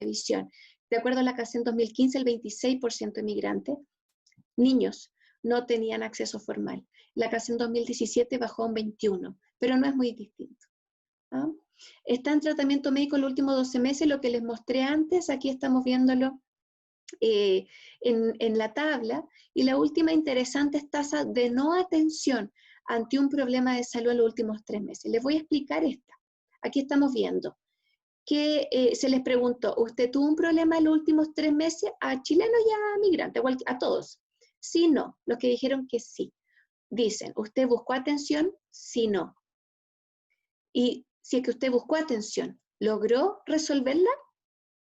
a visión. De acuerdo a la CACEN 2015, el 26% de migrantes, niños, no tenían acceso formal. La CACEN 2017 bajó a un 21%, pero no es muy distinto. ¿Ah? Está en tratamiento médico los últimos 12 meses, lo que les mostré antes, aquí estamos viéndolo en la tabla, y la última interesante es tasa de no atención ante un problema de salud en los últimos 3 meses. Les voy a explicar esta. Aquí estamos viendo que se les preguntó, ¿usted tuvo un problema en los últimos 3 meses? A chilenos y a migrantes, a todos. Sí, no. Los que dijeron que sí. Dicen, ¿usted buscó atención? Sí, no. Y si es que usted buscó atención, ¿logró resolverla?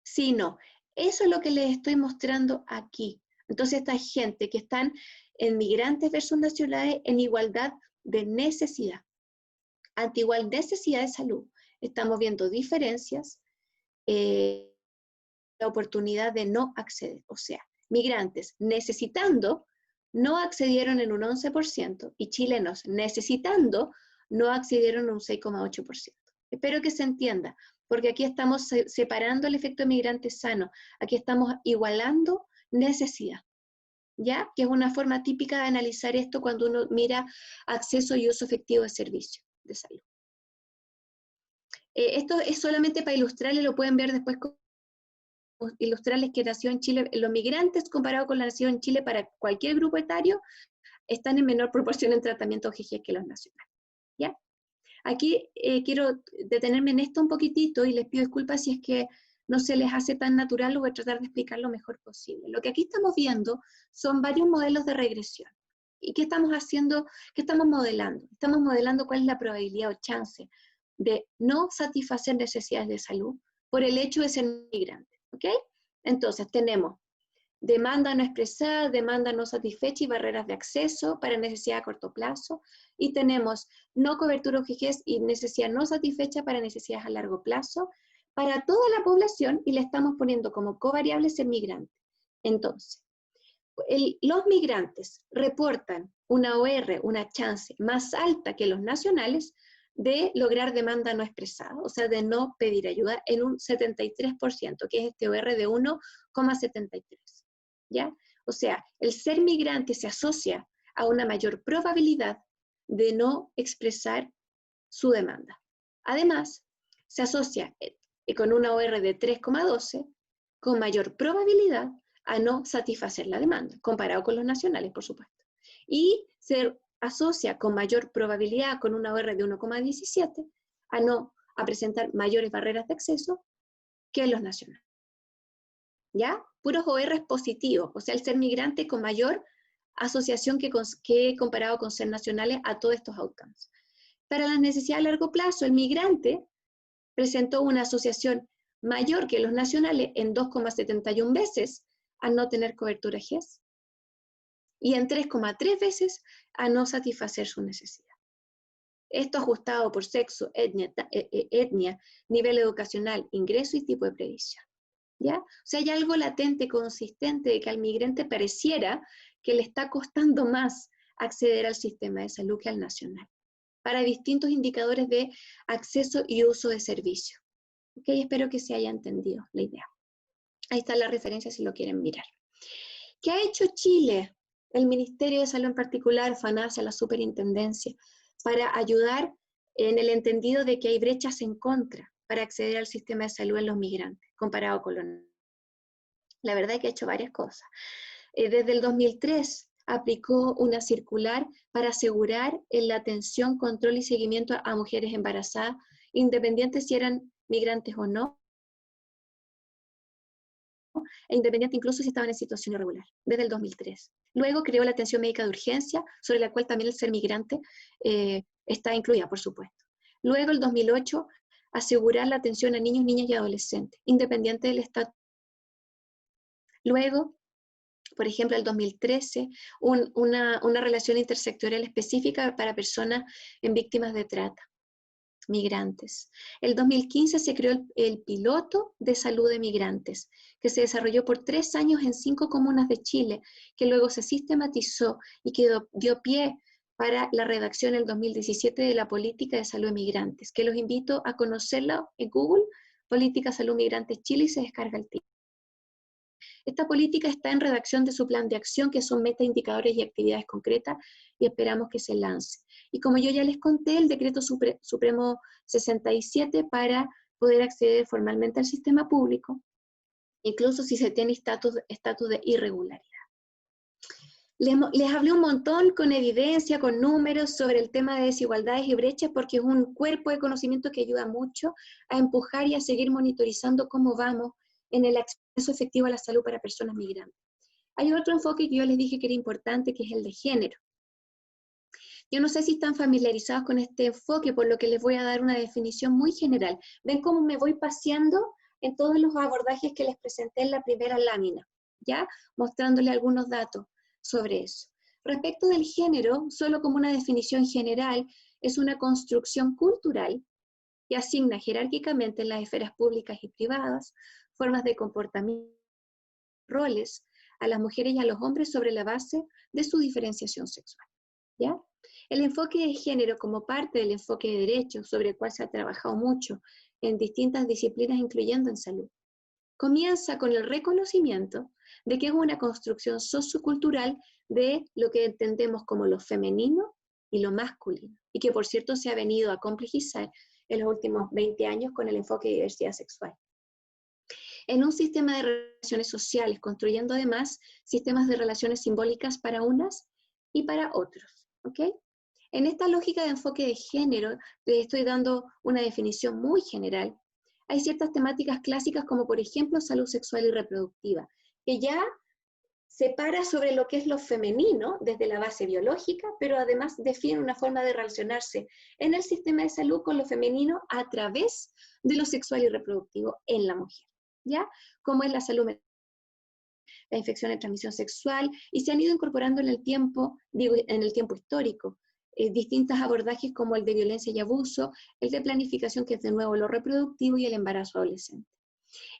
Sí, no. Eso es lo que les estoy mostrando aquí. Entonces, esta gente que están en migrantes versus nacionales en igualdad de necesidad. Ante igual necesidad de salud, estamos viendo diferencias, la oportunidad de no acceder. O sea, migrantes necesitando no accedieron en un 11% y chilenos necesitando no accedieron en un 6,8%. Espero que se entienda, porque aquí estamos separando el efecto de migrante sano, aquí estamos igualando necesidad, ¿ya? Que es una forma típica de analizar esto cuando uno mira acceso y uso efectivo de servicios de salud. Esto es solamente para ilustrarles, lo pueden ver después con ilustrarles que nació en Chile, los migrantes comparado con la nación en Chile para cualquier grupo etario están en menor proporción en tratamiento OGG que los nacionales, ¿ya? Aquí quiero detenerme en esto un poquitito y les pido disculpas si es que no se les hace tan natural, lo voy a tratar de explicar lo mejor posible. Lo que aquí estamos viendo son varios modelos de regresión. ¿Y qué estamos haciendo? ¿Qué estamos modelando? Estamos modelando cuál es la probabilidad o chance de no satisfacer necesidades de salud por el hecho de ser migrante, ¿ok? Entonces tenemos demanda no expresada, demanda no satisfecha y barreras de acceso para necesidad a corto plazo, y tenemos no cobertura OGG y necesidad no satisfecha para necesidades a largo plazo, para toda la población, y le estamos poniendo como covariables el migrante. Entonces, los migrantes reportan una OR, una chance más alta que los nacionales de lograr demanda no expresada, o sea, de no pedir ayuda en un 73%, que es este OR de 1,73. ¿Ya? O sea, el ser migrante se asocia a una mayor probabilidad de no expresar su demanda. Además, se asocia con una OR de 3,12 con mayor probabilidad a no satisfacer la demanda, comparado con los nacionales, por supuesto. Y se asocia con mayor probabilidad, con una OR de 1,17, a presentar mayores barreras de acceso que los nacionales. ¿Ya? Puros ORs positivos, o sea, el ser migrante con mayor asociación que comparado con ser nacionales a todos estos outcomes. Para la necesidad a largo plazo, el migrante presentó una asociación mayor que los nacionales en 2,71 veces a no tener cobertura GES y en 3,3 veces a no satisfacer su necesidad. Esto ajustado por sexo, etnia, nivel educacional, ingreso y tipo de previsión. ¿Ya? O sea, hay algo latente, consistente, de que al migrante pareciera que le está costando más acceder al sistema de salud que al nacional, para distintos indicadores de acceso y uso de servicio. ¿Ok? Espero que se haya entendido la idea. Ahí está la referencia si lo quieren mirar. ¿Qué ha hecho Chile? El Ministerio de Salud en particular, FANASA, la Superintendencia, para ayudar en el entendido de que hay brechas en contra para acceder al sistema de salud en los migrantes, comparado con los... La verdad es que ha hecho varias cosas. Desde el 2003 aplicó una circular para asegurar la atención, control y seguimiento a mujeres embarazadas, independientes si eran migrantes o no, e independiente incluso si estaban en situación irregular, desde el 2003. Luego creó la atención médica de urgencia, sobre la cual también el ser migrante está incluida, por supuesto. Luego, el 2008, asegurar la atención a niños, niñas y adolescentes, independiente del estatus. Luego, por ejemplo, el 2013, una relación intersectorial específica para personas en víctimas de trata, migrantes. El 2015 se creó el piloto de salud de migrantes, que se desarrolló por 3 años en 5 comunas de Chile, que luego se sistematizó y que dio pie para la redacción en el 2017 de la Política de Salud de Migrantes, que los invito a conocerlo en Google, Política de Salud Migrantes Chile, y se descarga el tiro. Esta política está en redacción de su plan de acción, que son metaindicadores y actividades concretas, y esperamos que se lance. Y como yo ya les conté, el Decreto Supremo 67 para poder acceder formalmente al sistema público, incluso si se tiene estatus de irregularidad. Les hablé un montón con evidencia, con números sobre el tema de desigualdades y brechas, porque es un cuerpo de conocimiento que ayuda mucho a empujar y a seguir monitorizando cómo vamos en el acceso efectivo a la salud para personas migrantes. Hay otro enfoque que yo les dije que era importante, que es el de género. Yo no sé si están familiarizados con este enfoque, por lo que les voy a dar una definición muy general. Ven cómo me voy paseando en todos los abordajes que les presenté en la primera lámina, ¿ya? Mostrándoles algunos datos sobre eso. Respecto del género, solo como una definición general, es una construcción cultural que asigna jerárquicamente en las esferas públicas y privadas formas de comportamiento, roles a las mujeres y a los hombres sobre la base de su diferenciación sexual, ¿ya? El enfoque de género como parte del enfoque de derechos, sobre el cual se ha trabajado mucho en distintas disciplinas, incluyendo en salud, comienza con el reconocimiento de que es una construcción sociocultural de lo que entendemos como lo femenino y lo masculino, y que por cierto se ha venido a complejizar en los últimos 20 años con el enfoque de diversidad sexual. En un sistema de relaciones sociales, construyendo además sistemas de relaciones simbólicas para unas y para otros, ¿ok? En esta lógica de enfoque de género, les estoy dando una definición muy general. Hay ciertas temáticas clásicas como por ejemplo salud sexual y reproductiva, que ya separa sobre lo que es lo femenino desde la base biológica, pero además define una forma de relacionarse en el sistema de salud con lo femenino a través de lo sexual y reproductivo en la mujer, ¿ya? Como es la salud mental, la infección de transmisión sexual, y se han ido incorporando en el tiempo, en el tiempo histórico, distintos abordajes como el de violencia y abuso, el de planificación, que es de nuevo lo reproductivo, y el embarazo adolescente.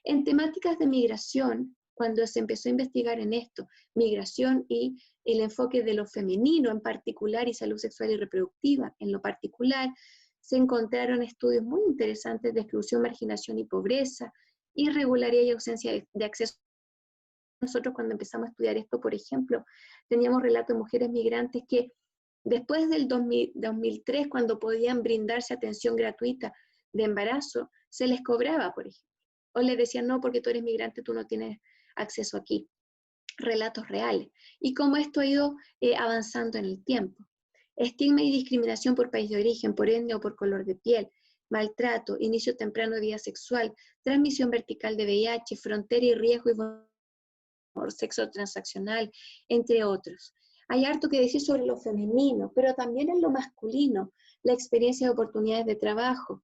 En temáticas de migración, cuando se empezó a investigar en esto, migración y el enfoque de lo femenino en particular y salud sexual y reproductiva en lo particular, se encontraron estudios muy interesantes de exclusión, marginación y pobreza, irregularidad y ausencia de acceso. Nosotros cuando empezamos a estudiar esto, por ejemplo, teníamos relatos de mujeres migrantes que después del 2003, cuando podían brindarse atención gratuita de embarazo, se les cobraba, por ejemplo. O les decían, no, porque tú eres migrante, tú no tienes acceso aquí. Relatos reales. Y cómo esto ha ido avanzando en el tiempo. Estigma y discriminación por país de origen, por etnia o por color de piel, maltrato, inicio temprano de vida sexual, transmisión vertical de VIH, frontera y riesgo y por sexo transaccional, entre otros. Hay harto que decir sobre lo femenino, pero también en lo masculino, la experiencia de oportunidades de trabajo,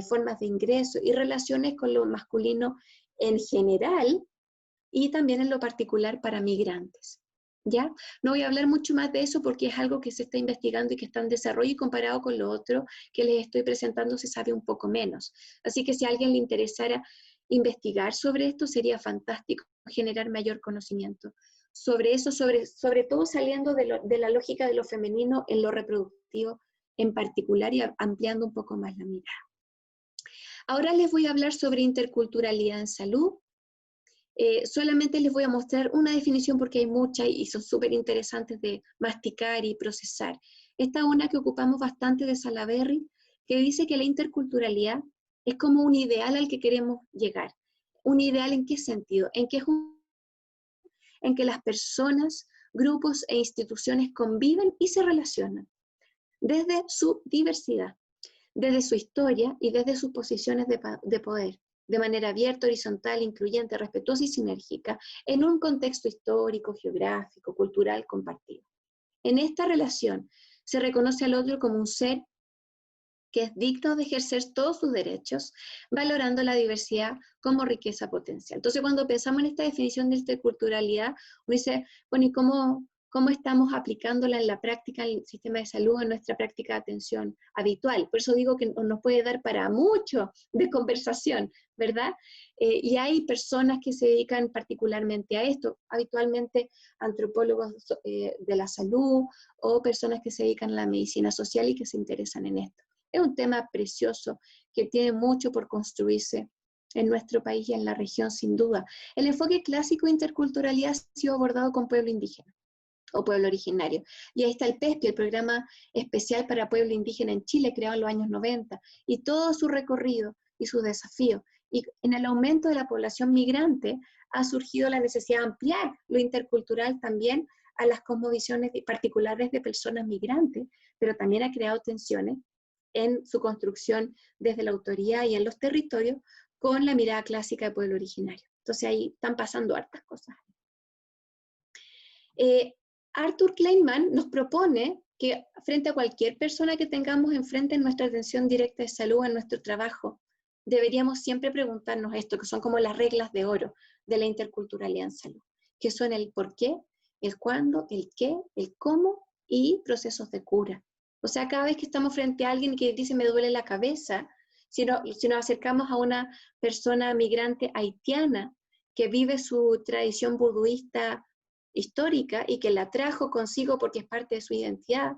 formas de ingreso y relaciones con lo masculino en general y también en lo particular para migrantes. ¿Ya? No voy a hablar mucho más de eso porque es algo que se está investigando y que está en desarrollo, y comparado con lo otro que les estoy presentando se sabe un poco menos. Así que si a alguien le interesara investigar sobre esto, sería fantástico generar mayor conocimiento sobre eso, sobre todo saliendo de la lógica de lo femenino en lo reproductivo en particular, y ampliando un poco más la mirada. Ahora les voy a hablar sobre interculturalidad en salud. Solamente les voy a mostrar una definición porque hay muchas y son súper interesantes de masticar y procesar. Esta es una que ocupamos bastante de Salaberry, que dice que la interculturalidad es como un ideal al que queremos llegar. ¿Un ideal en qué sentido? En que las personas, grupos e instituciones conviven y se relacionan desde su diversidad, desde su historia y desde sus posiciones de poder, de manera abierta, horizontal, incluyente, respetuosa y sinérgica, en un contexto histórico, geográfico, cultural compartido. En esta relación se reconoce al otro como un ser que es digno de ejercer todos sus derechos, valorando la diversidad como riqueza potencial. Entonces, cuando pensamos en esta definición de interculturalidad, uno dice, bueno, ¿y cómo cómo estamos aplicándola en la práctica, en el sistema de salud, en nuestra práctica de atención habitual. Por eso digo que nos puede dar para mucho de conversación, ¿verdad? Y hay personas que se dedican particularmente a esto, habitualmente antropólogos de la salud o personas que se dedican a la medicina social y que se interesan en esto. Es un tema precioso que tiene mucho por construirse en nuestro país y en la región, sin duda. El enfoque clásico de interculturalidad ha sido abordado con pueblo indígena o pueblo originario. Y ahí está el PESPI, el Programa Especial para Pueblo Indígena en Chile, creado en los años 90, y todo su recorrido y sus desafíos. Y en el aumento de la población migrante ha surgido la necesidad de ampliar lo intercultural también a las cosmovisiones particulares de personas migrantes, pero también ha creado tensiones en su construcción desde la autoría y en los territorios con la mirada clásica de pueblo originario. Entonces ahí están pasando hartas cosas. Arthur Kleinman nos propone que frente a cualquier persona que tengamos enfrente en nuestra atención directa de salud, en nuestro trabajo, deberíamos siempre preguntarnos esto, que son como las reglas de oro de la interculturalidad en salud, que son el por qué, el cuándo, el qué, el cómo y procesos de cura. O sea, cada vez que estamos frente a alguien que dice me duele la cabeza, si nos acercamos a una persona migrante haitiana que vive su tradición buduista histórica y que la trajo consigo porque es parte de su identidad,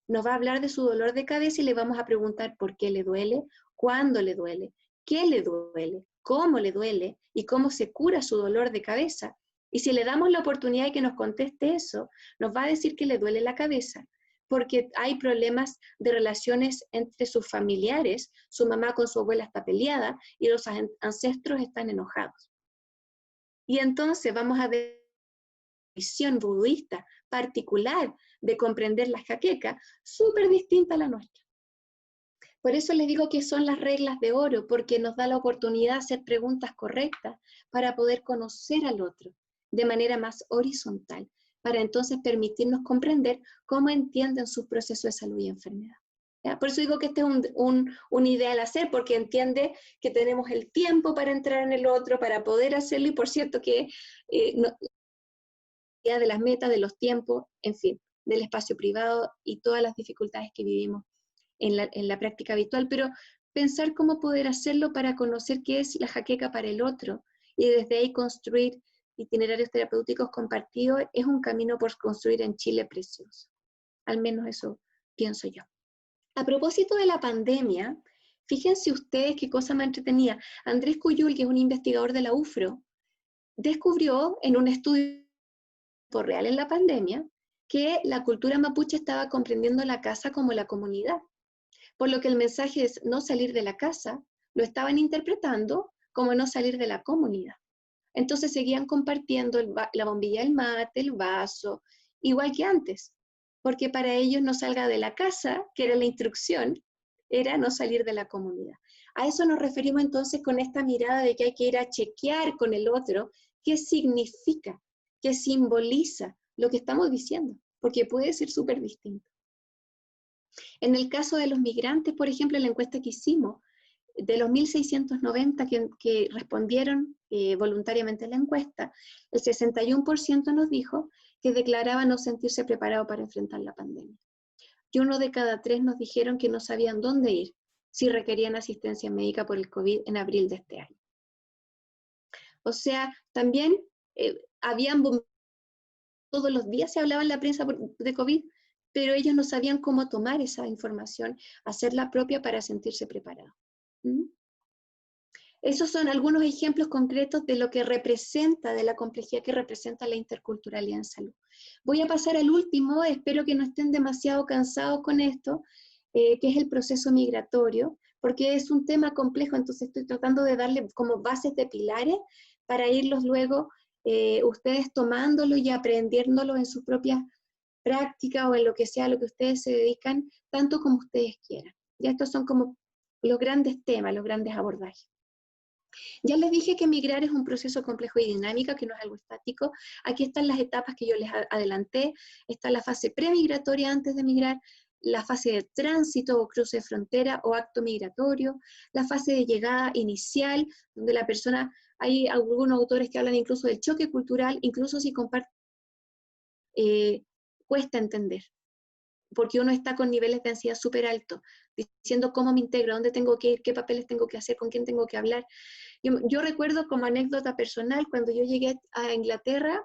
nos va a hablar de su dolor de cabeza y le vamos a preguntar por qué le duele, cuándo le duele, qué le duele, cómo le duele y cómo se cura su dolor de cabeza. Y si le damos la oportunidad de que nos conteste eso, nos va a decir que le duele la cabeza, porque hay problemas de relaciones entre sus familiares, su mamá con su abuela está peleada y los ancestros están enojados. Y entonces vamos a ver visión budista particular de comprender la jaqueca, súper distinta a la nuestra. Por eso les digo que son las reglas de oro, porque nos da la oportunidad de hacer preguntas correctas para poder conocer al otro de manera más horizontal, para entonces permitirnos comprender cómo entienden sus procesos de salud y enfermedad. ¿Ya? Por eso digo que este es un ideal hacer, porque entiende que tenemos el tiempo para entrar en el otro, para poder hacerlo, y por cierto que de las metas, de los tiempos, en fin, del espacio privado y todas las dificultades que vivimos en la práctica habitual, pero pensar cómo poder hacerlo para conocer qué es la jaqueca para el otro y desde ahí construir itinerarios terapéuticos compartidos es un camino por construir en Chile precioso. Al menos eso pienso yo. A propósito de la pandemia, fíjense ustedes qué cosa más entretenida. Andrés Cuyul, que es un investigador de la UFRO, descubrió en un estudio real en la pandemia que la cultura mapuche estaba comprendiendo la casa como la comunidad, por lo que el mensaje es no salir de la casa, lo estaban interpretando como no salir de la comunidad. Entonces seguían compartiendo la bombilla del mate, el vaso, igual que antes, porque para ellos no salga de la casa, que era la instrucción, era no salir de la comunidad. A eso nos referimos entonces con esta mirada de que hay que ir a chequear con el otro qué significa, qué simboliza lo que estamos diciendo, porque puede ser súper distinto. En el caso de los migrantes, por ejemplo, en la encuesta que hicimos, de los 1.690 que respondieron voluntariamente a la encuesta, el 61% nos dijo que declaraba no sentirse preparado para enfrentar la pandemia. Y 1 de cada 3 nos dijeron que no sabían dónde ir si requerían asistencia médica por el COVID en abril de este año. O sea, también todos los días se hablaba en la prensa de COVID, pero ellos no sabían cómo tomar esa información, hacerla propia para sentirse preparados. Esos son algunos ejemplos concretos de lo que representa, de la complejidad que representa la interculturalidad en salud. Voy a pasar al último, espero que no estén demasiado cansados con esto, que es el proceso migratorio, porque es un tema complejo, entonces estoy tratando de darle como bases de pilares para irlos luego ustedes tomándolo y aprendiéndolo en sus propias prácticas o en lo que sea a lo que ustedes se dedican, tanto como ustedes quieran. Ya estos son como los grandes temas, los grandes abordajes. Ya les dije que migrar es un proceso complejo y dinámico, que no es algo estático. Aquí están las etapas que yo les adelanté. Está la fase premigratoria antes de migrar, la fase de tránsito o cruce de frontera o acto migratorio, la fase de llegada inicial, donde la persona, hay algunos autores que hablan incluso del choque cultural, incluso si comparte cuesta entender, porque uno está con niveles de ansiedad súper altos, diciendo cómo me integro, dónde tengo que ir, qué papeles tengo que hacer, con quién tengo que hablar. Yo recuerdo como anécdota personal, cuando yo llegué a Inglaterra,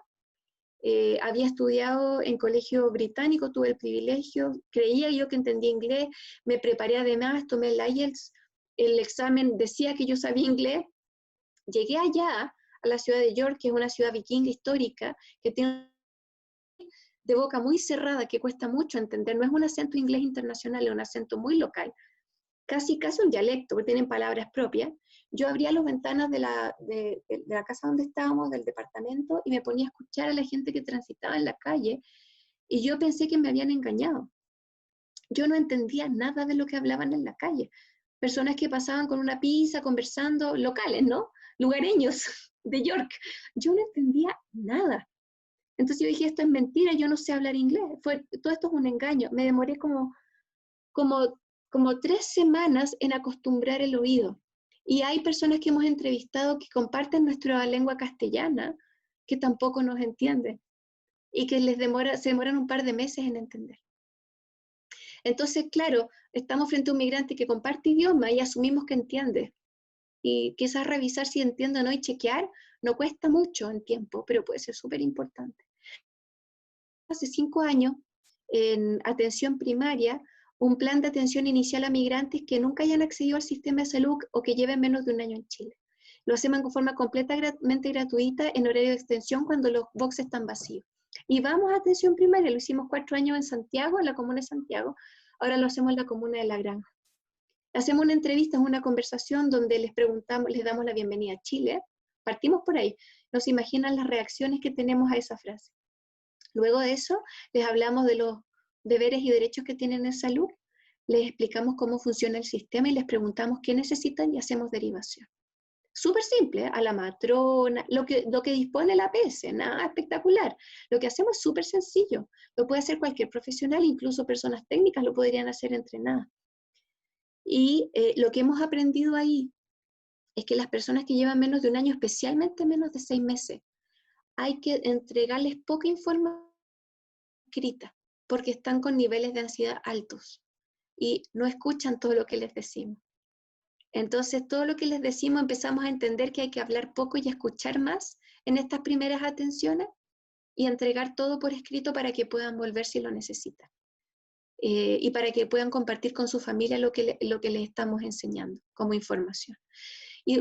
había estudiado en colegio británico, tuve el privilegio, creía yo que entendía inglés, me preparé además, tomé el IELTS, el examen decía que yo sabía inglés, llegué allá a la ciudad de York, que es una ciudad vikinga histórica, que tiene de boca muy cerrada, que cuesta mucho entender, no es un acento inglés internacional, es un acento muy local, casi un dialecto, porque tienen palabras propias. Yo abría las ventanas de la casa donde estábamos, del departamento, y me ponía a escuchar a la gente que transitaba en la calle, y yo pensé que me habían engañado. Yo no entendía nada de lo que hablaban en la calle. Personas que pasaban con una pizza, conversando, locales, ¿no? Lugareños de York. Yo no entendía nada. Entonces yo dije, esto es mentira, yo no sé hablar inglés. Todo esto es un engaño. Me demoré como 3 semanas en acostumbrar el oído. Y hay personas que hemos entrevistado que comparten nuestra lengua castellana, que tampoco nos entienden y que se demoran un par de meses en entender. Entonces, claro, estamos frente a un migrante que comparte idioma y asumimos que entiende. Y quizás revisar si entiende o no y chequear no cuesta mucho en tiempo, pero puede ser súper importante. Hace 5 años, en atención primaria, un plan de atención inicial a migrantes que nunca hayan accedido al sistema de salud o que lleven menos de 1 año en Chile. Lo hacemos en forma completamente gratuita en horario de extensión cuando los boxes están vacíos. Y vamos a atención primaria, lo hicimos 4 años en Santiago, en la comuna de Santiago, ahora lo hacemos en la comuna de La Granja. Hacemos una entrevista, es una conversación donde les preguntamos, les damos la bienvenida a Chile, partimos por ahí, nos imaginan las reacciones que tenemos a esa frase. Luego de eso, les hablamos de los deberes y derechos que tienen en salud, les explicamos cómo funciona el sistema y les preguntamos qué necesitan y hacemos derivación. Súper simple, a la matrona, lo que dispone la APS, nada espectacular. Lo que hacemos es súper sencillo, lo puede hacer cualquier profesional, incluso personas técnicas lo podrían hacer entrenadas. Y lo que hemos aprendido ahí es que las personas que llevan menos de 1 año, especialmente menos de 6 meses, hay que entregarles poca información escrita, porque están con niveles de ansiedad altos y no escuchan todo lo que les decimos. Entonces, todo lo que les decimos empezamos a entender que hay que hablar poco y escuchar más en estas primeras atenciones y entregar todo por escrito para que puedan volver si lo necesitan. Y para que puedan compartir con su familia lo que les estamos enseñando como información. Y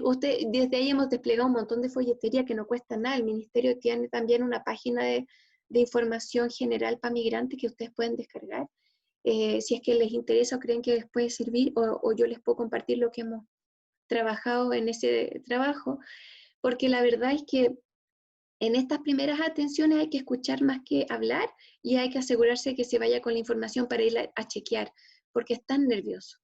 desde ahí hemos desplegado un montón de folletería que no cuesta nada. El Ministerio tiene también una página de información general para migrantes que ustedes pueden descargar. Si es que les interesa o creen que les puede servir, o yo les puedo compartir lo que hemos trabajado en ese trabajo, porque la verdad es que en estas primeras atenciones hay que escuchar más que hablar y hay que asegurarse que se vaya con la información para ir a chequear, porque están nerviosos.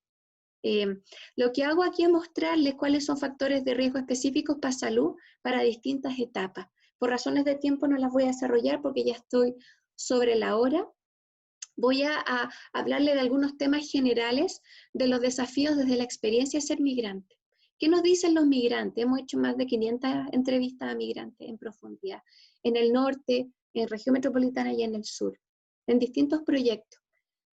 Lo que hago aquí es mostrarles cuáles son factores de riesgo específicos para salud para distintas etapas. Por razones de tiempo no las voy a desarrollar porque ya estoy sobre la hora. Voy a hablarle de algunos temas generales de los desafíos desde la experiencia de ser migrante. ¿Qué nos dicen los migrantes? Hemos hecho más de 500 entrevistas a migrantes en profundidad, en el norte, en región metropolitana y en el sur, en distintos proyectos.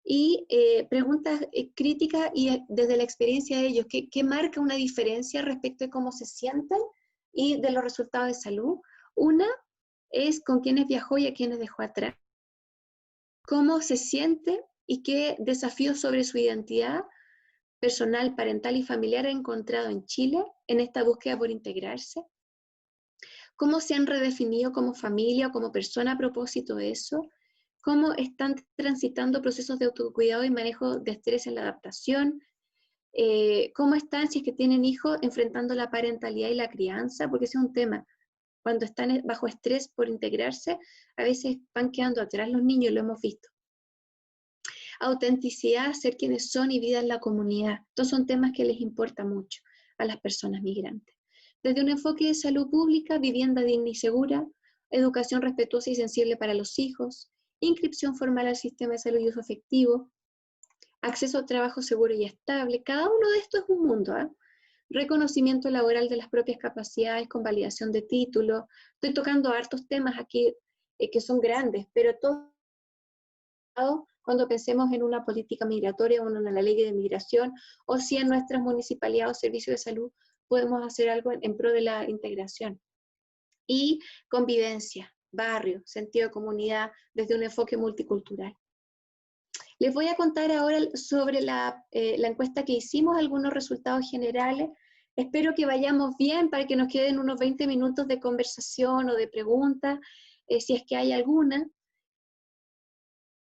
Y preguntas críticas y desde la experiencia de ellos, ¿qué marca una diferencia respecto de cómo se sienten y de los resultados de salud? Una es con quiénes viajó y a quiénes dejó atrás. ¿Cómo se siente y qué desafíos sobre su identidad personal, parental y familiar ha encontrado en Chile en esta búsqueda por integrarse? ¿Cómo se han redefinido como familia o como persona a propósito de eso? ¿Cómo están transitando procesos de autocuidado y manejo de estrés en la adaptación? ¿Cómo están, si es que tienen hijos, enfrentando la parentalidad y la crianza? Porque ese es un tema. Cuando están bajo estrés por integrarse, a veces van quedando atrás los niños, lo hemos visto. Autenticidad, ser quienes son y vida en la comunidad. Estos son temas que les importan mucho a las personas migrantes. Desde un enfoque de salud pública, vivienda digna y segura, educación respetuosa y sensible para los hijos, inscripción formal al sistema de salud y uso efectivo, acceso a trabajo seguro y estable. Cada uno de estos es un mundo, ¿eh? Reconocimiento laboral de las propias capacidades con validación de títulos. Estoy tocando hartos temas aquí que son grandes, pero todo cuando pensemos en una política migratoria o en una ley de migración, o si en nuestras municipalidades o servicios de salud podemos hacer algo en pro de la integración. Y convivencia, barrio, sentido de comunidad, desde un enfoque multicultural. Les voy a contar ahora sobre la encuesta que hicimos, algunos resultados generales. Espero que vayamos bien para que nos queden unos 20 minutos de conversación o de preguntas, si es que hay alguna.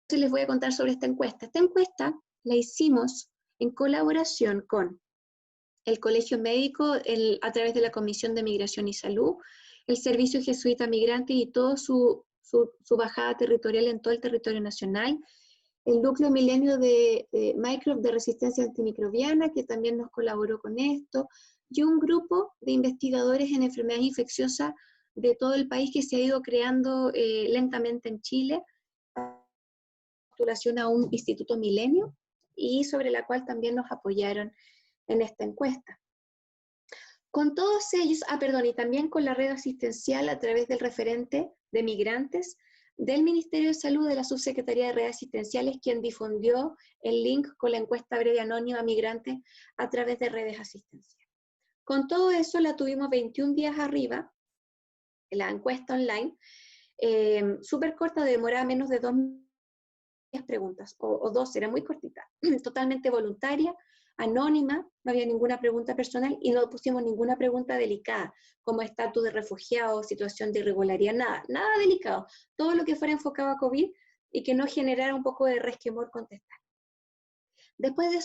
Entonces les voy a contar sobre esta encuesta. Esta encuesta la hicimos en colaboración con el Colegio Médico a través de la Comisión de Migración y Salud, el Servicio Jesuita Migrante y toda su bajada territorial en todo el territorio nacional, el Núcleo Milenio de Mycroft de Resistencia Antimicrobiana, que también nos colaboró con esto, y un grupo de investigadores en enfermedades infecciosas de todo el país que se ha ido creando lentamente en Chile, postulación a un Instituto Milenio, y sobre la cual también nos apoyaron en esta encuesta. Con todos ellos, y también con la red asistencial a través del referente de migrantes del Ministerio de Salud, de la Subsecretaría de Redes Asistenciales, quien difundió el link con la encuesta breve anónima a migrantes a través de redes asistenciales. Con todo eso la tuvimos 21 días arriba, la encuesta online, súper corta, demoraba menos de 2 preguntas, o 2, era muy cortita, totalmente voluntaria, anónima, no había ninguna pregunta personal y no pusimos ninguna pregunta delicada, como estatus de refugiado, situación de irregularidad, nada delicado, todo lo que fuera enfocado a COVID y que no generara un poco de resquemor contestar. Después de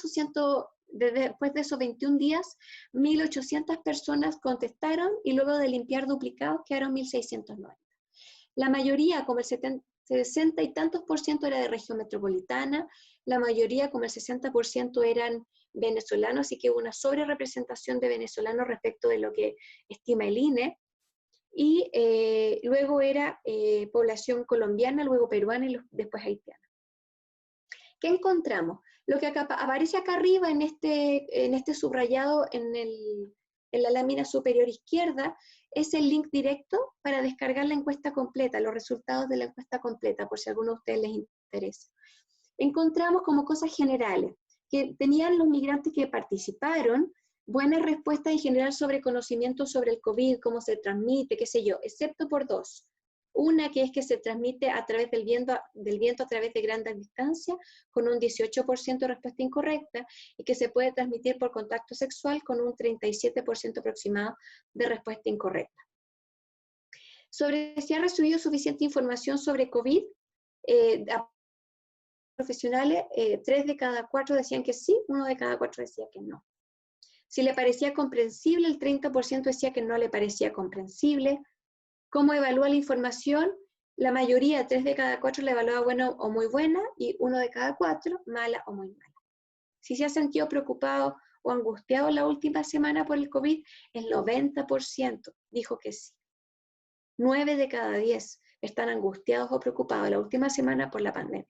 esos 21 días, 1.800 personas contestaron y luego de limpiar duplicados quedaron 1.690. La mayoría, como el 60 y tantos por ciento, era de región metropolitana, la mayoría, como el 60%, eran venezolanos, así que hubo una sobrerepresentación de venezolanos respecto de lo que estima el INE, y luego era población colombiana, luego peruana y después haitiana. ¿Qué encontramos? Lo que aparece acá arriba en este subrayado en la lámina superior izquierda es el link directo para descargar la encuesta completa, los resultados de la encuesta completa, por si a alguno de ustedes les interesa. Encontramos como cosas generales que tenían los migrantes que participaron buenas respuestas en general sobre conocimiento sobre el COVID, cómo se transmite, qué sé yo, excepto por 2. Una que es que se transmite a través del viento a través de grandes distancias, con un 18% de respuesta incorrecta, y que se puede transmitir por contacto sexual con un 37% aproximado de respuesta incorrecta. Sobre si ha recibido suficiente información sobre COVID, profesionales, 3 de cada 4 decían que sí, 1 de cada 4 decía que no. Si le parecía comprensible, el 30% decía que no le parecía comprensible. ¿Cómo evalúa la información? La mayoría, 3 de cada 4, la evaluaba buena o muy buena, y 1 de cada 4, mala o muy mala. Si se ha sentido preocupado o angustiado la última semana por el COVID, el 90% dijo que sí. 9 de cada 10 están angustiados o preocupados la última semana por la pandemia.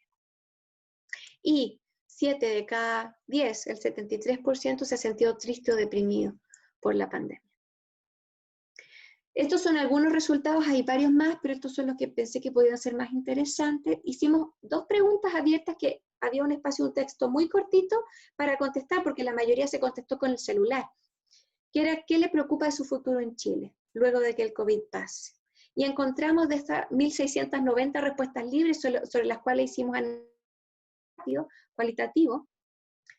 Y 7 de cada 10, el 73%, se ha sentido triste o deprimido por la pandemia. Estos son algunos resultados, hay varios más, pero estos son los que pensé que podían ser más interesantes. Hicimos 2 preguntas abiertas, que había un espacio, un texto muy cortito para contestar, porque la mayoría se contestó con el celular, que era ¿qué le preocupa de su futuro en Chile, luego de que el COVID pase? Y encontramos de estas 1.690 respuestas libres sobre las cuales hicimos análisis cualitativo,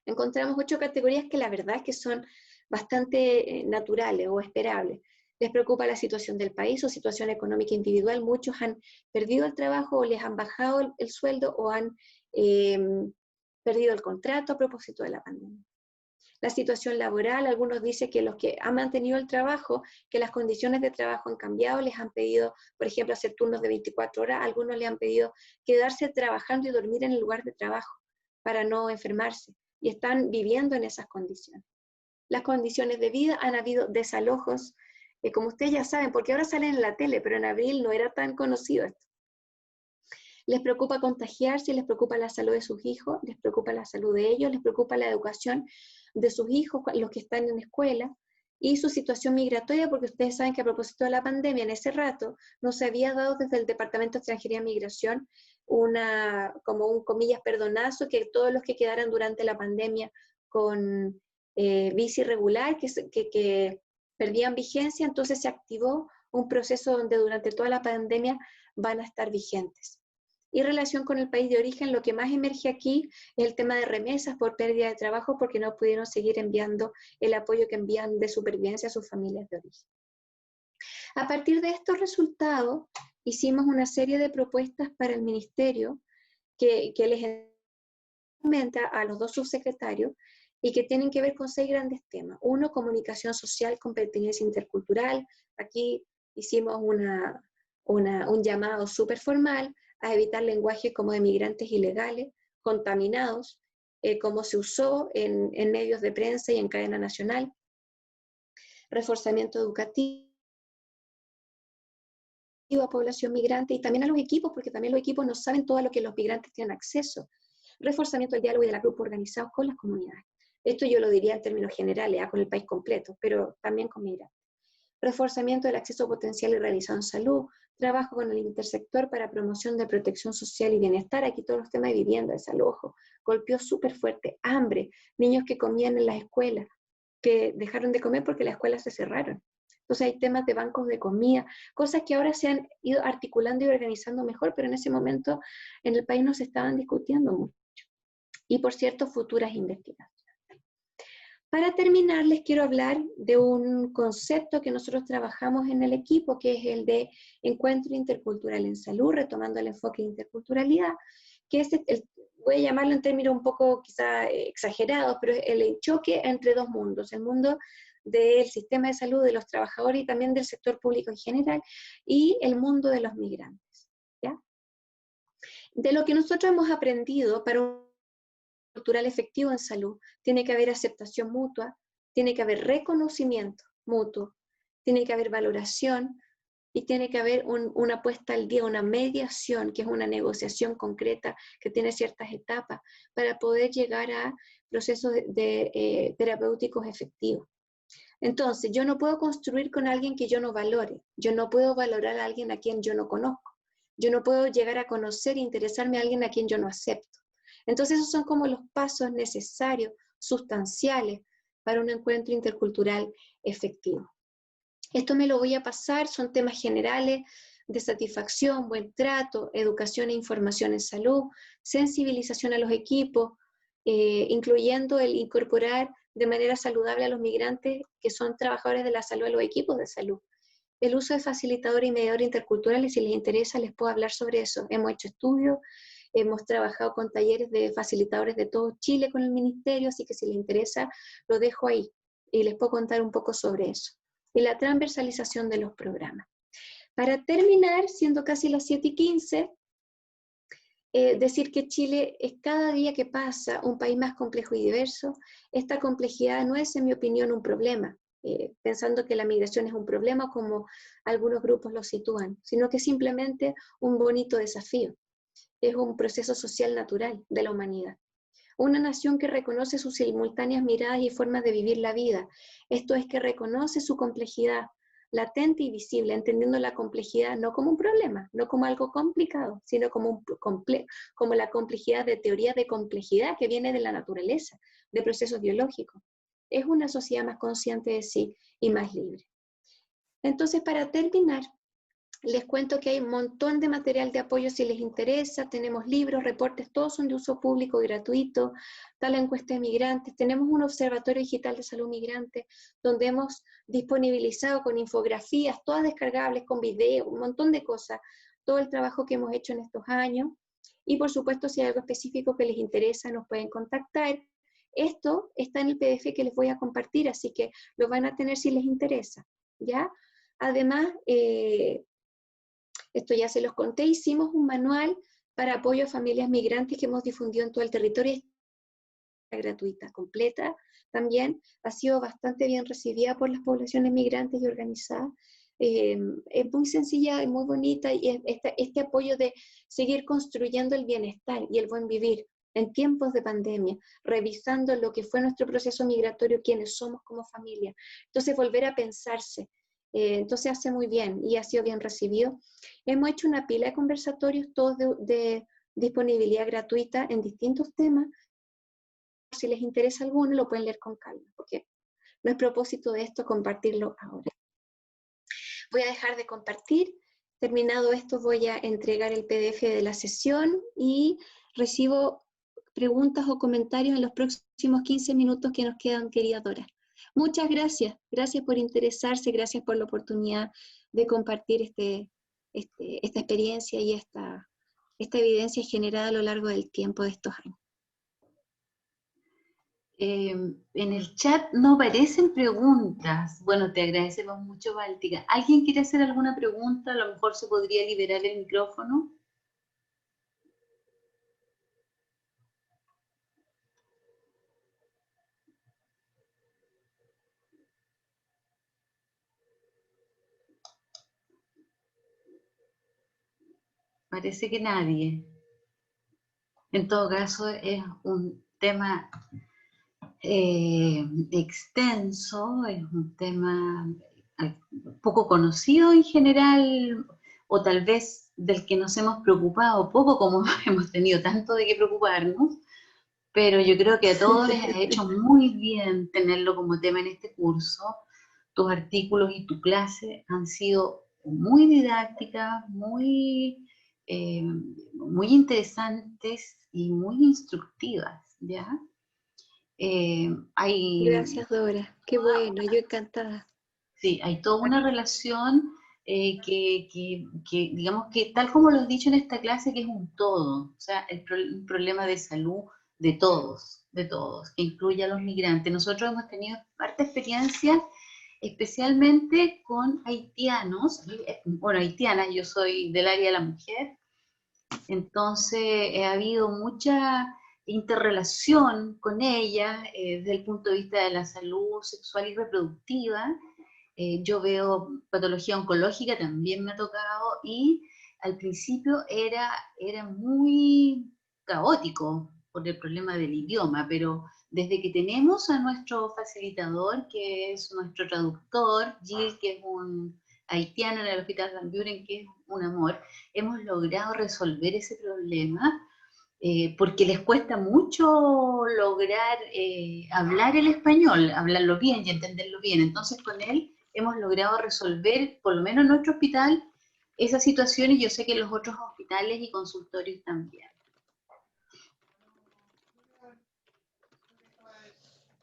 encontramos 8 categorías que la verdad es que son bastante naturales o esperables. Les preocupa la situación del país o situación económica individual. Muchos han perdido el trabajo o les han bajado el sueldo o han perdido el contrato a propósito de la pandemia. La situación laboral, algunos dicen que los que han mantenido el trabajo, que las condiciones de trabajo han cambiado, les han pedido, por ejemplo, hacer turnos de 24 horas, algunos les han pedido quedarse trabajando y dormir en el lugar de trabajo para no enfermarse, y están viviendo en esas condiciones. Las condiciones de vida, han habido desalojos, como ustedes ya saben, porque ahora salen en la tele, pero en abril no era tan conocido esto. Les preocupa contagiarse, les preocupa la salud de sus hijos, les preocupa la salud de ellos, les preocupa la educación de sus hijos, los que están en escuela, y su situación migratoria, porque ustedes saben que a propósito de la pandemia, en ese rato, no se había dado desde el Departamento de Extranjería y Migración como un, comillas, perdonazo, que todos los que quedaran durante la pandemia con visa irregular, que perdían vigencia, entonces se activó un proceso donde durante toda la pandemia van a estar vigentes. Y en relación con el país de origen, lo que más emerge aquí es el tema de remesas por pérdida de trabajo, porque no pudieron seguir enviando el apoyo que envían de supervivencia a sus familias de origen. A partir de estos resultados, hicimos una serie de propuestas para el ministerio que les comenta a los dos subsecretarios y que tienen que ver con 6 grandes temas. Uno, comunicación social con pertinencia intercultural. Aquí hicimos un llamado súper formal a evitar lenguaje como de migrantes ilegales, contaminados, como se usó en medios de prensa y en cadena nacional. Reforzamiento educativo a población migrante y también a los equipos, porque también los equipos no saben todo lo que los migrantes tienen acceso. Reforzamiento del diálogo y de los grupos organizados con las comunidades. Esto yo lo diría en términos generales, con el país completo, pero también con migrantes. Reforzamiento del acceso potencial y realizado en salud, trabajo con el intersector para promoción de protección social y bienestar. Aquí todos los temas de vivienda, desalojo, golpeó súper fuerte, hambre, niños que comían en las escuelas, que dejaron de comer porque las escuelas se cerraron. Entonces hay temas de bancos de comida, cosas que ahora se han ido articulando y organizando mejor, pero en ese momento en el país no se estaban discutiendo mucho. Y por cierto, futuras investigaciones. Para terminar, les quiero hablar de un concepto que nosotros trabajamos en el equipo, que es el de encuentro intercultural en salud, retomando el enfoque de interculturalidad, que es, voy a llamarlo en términos un poco quizá exagerados, pero es el choque entre dos mundos, el mundo del sistema de salud de los trabajadores y también del sector público en general, y el mundo de los migrantes, ¿ya? De lo que nosotros hemos aprendido para un cultural efectivo en salud, tiene que haber aceptación mutua, tiene que haber reconocimiento mutuo, tiene que haber valoración y tiene que haber una puesta al día, una mediación, que es una negociación concreta que tiene ciertas etapas para poder llegar a procesos terapéuticos efectivos. Entonces, yo no puedo construir con alguien que yo no valore, yo no puedo valorar a alguien a quien yo no conozco, yo no puedo llegar a conocer e interesarme a alguien a quien yo no acepto. Entonces esos son como los pasos necesarios, sustanciales, para un encuentro intercultural efectivo. Esto me lo voy a pasar, son temas generales de satisfacción, buen trato, educación e información en salud, sensibilización a los equipos, incluyendo el incorporar de manera saludable a los migrantes que son trabajadores de la salud a los equipos de salud. El uso de facilitadores y mediadores interculturales, si les interesa, les puedo hablar sobre eso. Hemos hecho estudios, hemos trabajado con talleres de facilitadores de todo Chile con el ministerio, así que si les interesa, lo dejo ahí y les puedo contar un poco sobre eso. Y la transversalización de los programas. Para terminar, siendo casi las 7:15, decir que Chile es cada día que pasa un país más complejo y diverso. Esta complejidad no es, en mi opinión, un problema, pensando que la migración es un problema como algunos grupos lo sitúan, sino que es simplemente un bonito desafío. Es un proceso social natural de la humanidad. Una nación que reconoce sus simultáneas miradas y formas de vivir la vida. Esto es que reconoce su complejidad latente y visible, entendiendo la complejidad no como un problema, no como algo complicado, sino como la complejidad de teoría de complejidad que viene de la naturaleza, de procesos biológicos. Es una sociedad más consciente de sí y más libre. Entonces, para terminar, les cuento que hay un montón de material de apoyo si les interesa, tenemos libros, reportes, todos son de uso público y gratuito, está la encuesta de migrantes, tenemos un observatorio digital de salud migrante, donde hemos disponibilizado con infografías, todas descargables, con video, un montón de cosas, todo el trabajo que hemos hecho en estos años, y por supuesto si hay algo específico que les interesa, nos pueden contactar. Esto está en el PDF que les voy a compartir, así que lo van a tener si les interesa, ¿ya? Además, esto ya se los conté, hicimos un manual para apoyo a familias migrantes que hemos difundido en todo el territorio, gratuita, completa, también ha sido bastante bien recibida por las poblaciones migrantes y organizadas. Es muy sencilla y muy bonita, y este apoyo de seguir construyendo el bienestar y el buen vivir en tiempos de pandemia, revisando lo que fue nuestro proceso migratorio, quiénes somos como familia. Entonces volver a pensarse. Entonces hace muy bien y ha sido bien recibido. Hemos hecho una pila de conversatorios todos de disponibilidad gratuita en distintos temas. Si les interesa alguno, lo pueden leer con calma, porque no es propósito de esto compartirlo ahora. Voy a dejar de compartir. Terminado esto, voy a entregar el PDF de la sesión y recibo preguntas o comentarios en los próximos 15 minutos que nos quedan, querida Dora. Muchas gracias. Gracias por interesarse, gracias por la oportunidad de compartir esta experiencia y esta evidencia generada a lo largo del tiempo de estos años. En el chat no aparecen preguntas. Bueno, te agradecemos mucho, Báltica. ¿Alguien quiere hacer alguna pregunta? A lo mejor se podría liberar el micrófono. Parece que nadie. En todo caso, es un tema extenso, es un tema poco conocido en general, o tal vez del que nos hemos preocupado poco, como hemos tenido tanto de qué preocuparnos, pero yo creo que a todos les ha hecho muy bien tenerlo como tema en este curso. Tus artículos y tu clase han sido muy didácticas, muy interesantes y muy instructivas, ¿ya? Gracias, Dora. Qué bueno, yo encantada. Sí, hay toda una relación digamos que, tal como lo has dicho en esta clase, que es un todo, o sea, un problema de salud de todos, que incluye a los migrantes. Nosotros hemos tenido harta experiencia, especialmente con haitianos, bueno, haitianas, yo soy del área de la mujer, entonces ha habido mucha interrelación con ella desde el punto de vista de la salud sexual y reproductiva. Yo veo patología oncológica, también me ha tocado, y al principio era muy caótico por el problema del idioma, pero desde que tenemos a nuestro facilitador, que es nuestro traductor, Jill, que es un haitiano en el Hospital Van Buren, que es un amor, hemos logrado resolver ese problema, porque les cuesta mucho lograr hablar el español, hablarlo bien y entenderlo bien. Entonces con él hemos logrado resolver, por lo menos en nuestro hospital, esa situación, y yo sé que en los otros hospitales y consultorios también.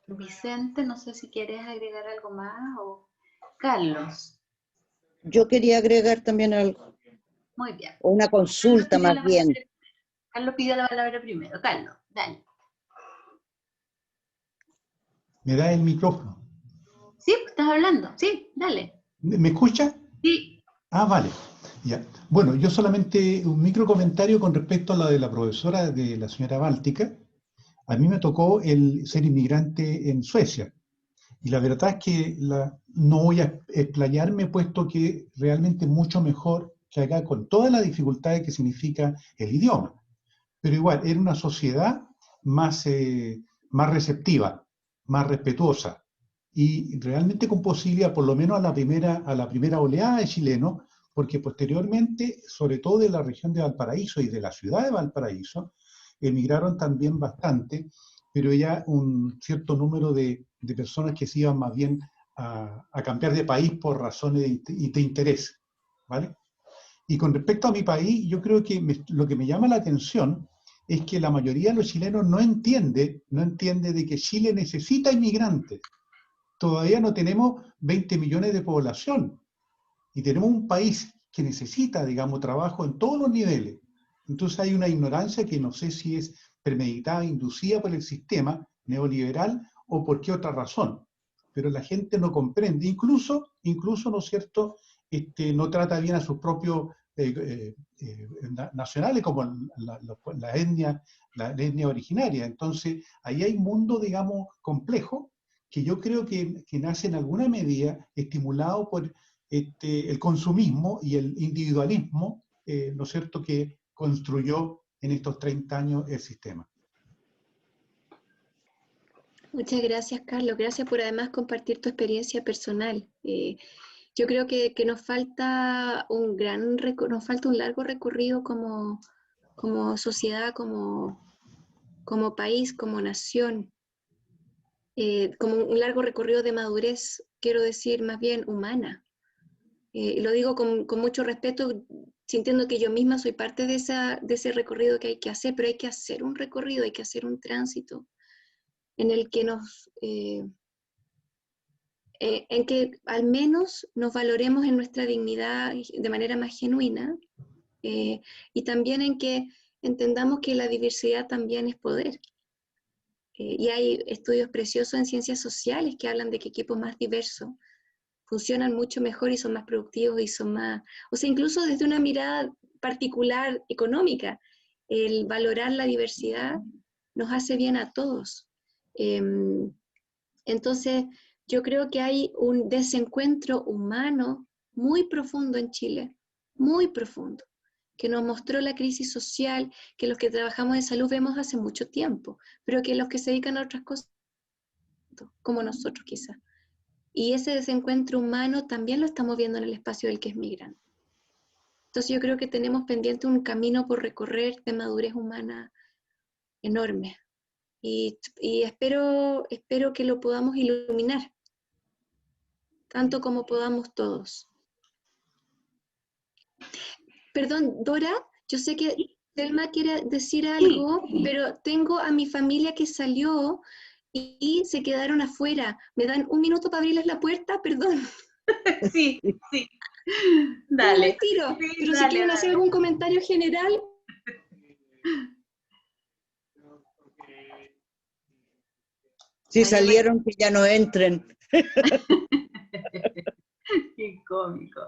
Vicente, no sé si quieres agregar algo más, o Carlos. Yo quería agregar también algo. Muy bien. O una consulta más bien. Carlos pidió la palabra primero. Carlos, dale. ¿Me da el micrófono? Sí, estás hablando. Sí, dale. ¿Me escucha? Sí. Ah, vale. Ya. Bueno, yo solamente un micro comentario con respecto a la de la profesora de la señora Báltica. A mí me tocó el ser inmigrante en Suecia. Y la verdad es que no voy a explayarme, puesto que realmente es mucho mejor que acá, con todas las dificultades que significa el idioma. Pero igual, era una sociedad más receptiva, más respetuosa, y realmente con posibilidad, por lo menos a la primera oleada de chilenos, porque posteriormente, sobre todo de la región de Valparaíso y de la ciudad de Valparaíso, emigraron también bastante, pero ya un cierto número de personas que se iban más bien a cambiar de país por razones de interés, ¿vale? Y con respecto a mi país, yo creo que lo que me llama la atención es que la mayoría de los chilenos no entiende de que Chile necesita inmigrantes. Todavía no tenemos 20 millones de población y tenemos un país que necesita, digamos, trabajo en todos los niveles. Entonces hay una ignorancia que no sé si es premeditada, inducida por el sistema neoliberal o por qué otra razón. Pero la gente no comprende, incluso, ¿no es cierto?, no trata bien a sus propios nacionales como la etnia originaria. Entonces, ahí hay un mundo, digamos, complejo, que yo creo que nace en alguna medida estimulado por el consumismo y el individualismo, ¿no es cierto?, que construyó en estos 30 años el sistema. Muchas gracias, Carlos. Gracias por además compartir tu experiencia personal. Yo creo que nos falta un largo recorrido como como sociedad, como país, como nación, como un largo recorrido de madurez, quiero decir más bien humana. Y lo digo con mucho respeto, sintiendo que yo misma soy parte de ese recorrido que hay que hacer, pero hay que hacer un recorrido, hay que hacer un tránsito en el que en que al menos nos valoremos en nuestra dignidad de manera más genuina, y también en que entendamos que la diversidad también es poder. Y hay estudios preciosos en ciencias sociales que hablan de que equipos más diversos funcionan mucho mejor y son más productivos y son más, o sea, incluso desde una mirada particular económica, el valorar la diversidad nos hace bien a todos. Entonces, yo creo que hay un desencuentro humano muy profundo en Chile, muy profundo, que nos mostró la crisis social, que los que trabajamos en salud vemos hace mucho tiempo, pero que los que se dedican a otras cosas, como nosotros quizás. Y ese desencuentro humano también lo estamos viendo en el espacio del que es migrante. Entonces yo creo que tenemos pendiente un camino por recorrer de madurez humana enorme. Y espero que lo podamos iluminar, tanto como podamos todos. Perdón, Dora, yo sé que Thelma quiere decir algo, pero tengo a mi familia que salió y se quedaron afuera. ¿Me dan un minuto para abrirles la puerta? Perdón. Sí, sí. No, Dale. retiro, Sí, pero si dale, quieren hacer dale. algún comentario general. Si salieron, que ya no entren. Qué cómico.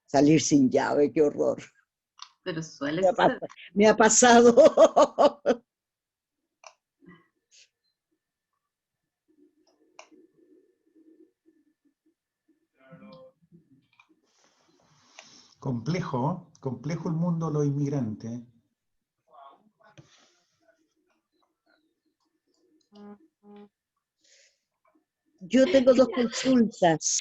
Salir sin llave, qué horror. Pero suele Me ha, ser. me ha pasado. Complejo, complejo el mundo de los inmigrantes. Yo tengo dos consultas.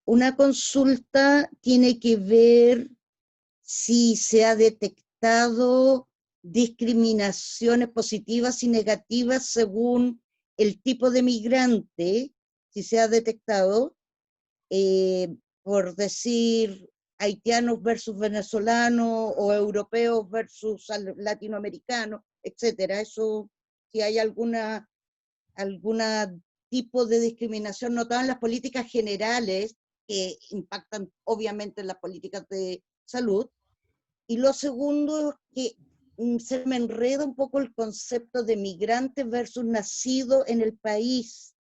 Una consulta tiene que ver si se ha detectado discriminaciones positivas y negativas según el tipo de migrante, si se ha detectado, por decir haitianos versus venezolanos o europeos versus latinoamericanos, etcétera. Eso, si hay alguna tipo de discriminación notada en las políticas generales que impactan obviamente en las políticas de salud. Y lo segundo es que se me enreda un poco el concepto de migrante versus nacido en el país,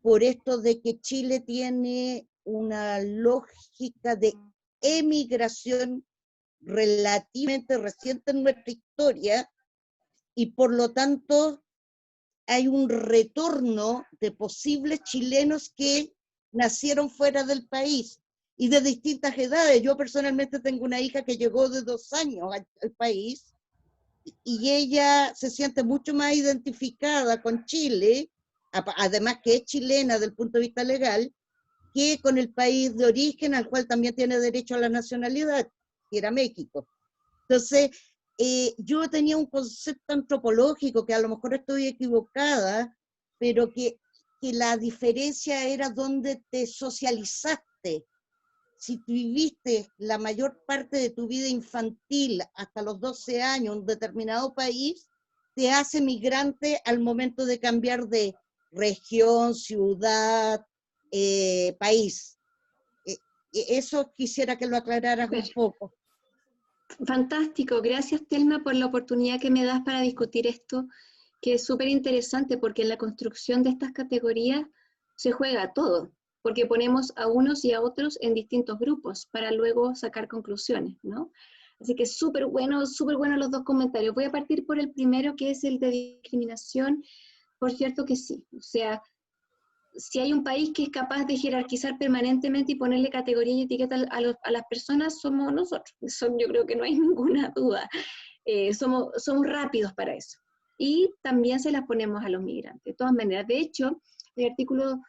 por esto de que Chile tiene una lógica de emigración relativamente reciente en nuestra historia, y por lo tanto hay un retorno de posibles chilenos que nacieron fuera del país y de distintas edades. Yo personalmente tengo una hija que llegó de 2 años al país y ella se siente mucho más identificada con Chile, además que es chilena desde el punto de vista legal, que con el país de origen al cual también tiene derecho a la nacionalidad, que era México. Entonces, yo tenía un concepto antropológico, que a lo mejor estoy equivocada, pero que la diferencia era donde te socializaste. Si tú viviste la mayor parte de tu vida infantil hasta los 12 años en un determinado país, te hace migrante al momento de cambiar de región, ciudad, país. Eso quisiera que lo aclararas un poco. Fantástico, gracias Thelma por la oportunidad que me das para discutir esto, que es súper interesante porque en la construcción de estas categorías se juega todo, porque ponemos a unos y a otros en distintos grupos para luego sacar conclusiones, ¿no? Así que súper bueno los dos comentarios. Voy a partir por el primero, que es el de discriminación. Por cierto que sí, o sea, si hay un país que es capaz de jerarquizar permanentemente y ponerle categoría y etiqueta a las personas, somos nosotros. Yo creo que no hay ninguna duda. Somos rápidos para eso. Y también se las ponemos a los migrantes, de todas maneras. De hecho, el artículo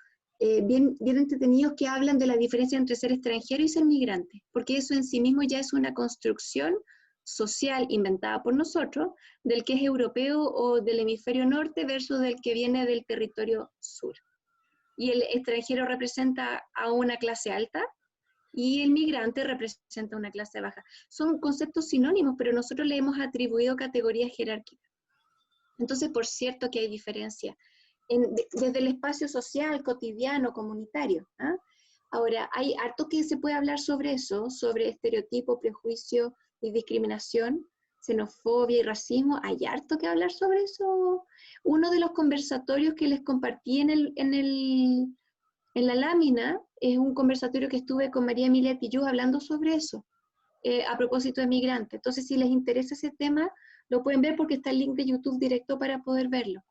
bien entretenidos que hablan de la diferencia entre ser extranjero y ser migrante, porque eso en sí mismo ya es una construcción social inventada por nosotros, del que es europeo o del hemisferio norte versus del que viene del territorio sur. Y el extranjero representa a una clase alta y el migrante representa a una clase baja. Son conceptos sinónimos, pero nosotros le hemos atribuido categorías jerárquicas. Entonces, por cierto que hay diferencia desde el espacio social, cotidiano, comunitario. ¿Ah? Ahora, hay harto que se puede hablar sobre eso, sobre estereotipo, prejuicio y discriminación, xenofobia y racismo. Hay harto que hablar sobre eso. Uno de los conversatorios que les compartí en la lámina es un conversatorio que estuve con María Emilia Tillú hablando sobre eso, a propósito de migrantes. Entonces, si les interesa ese tema, lo pueden ver porque está el link de YouTube directo para poder verlo.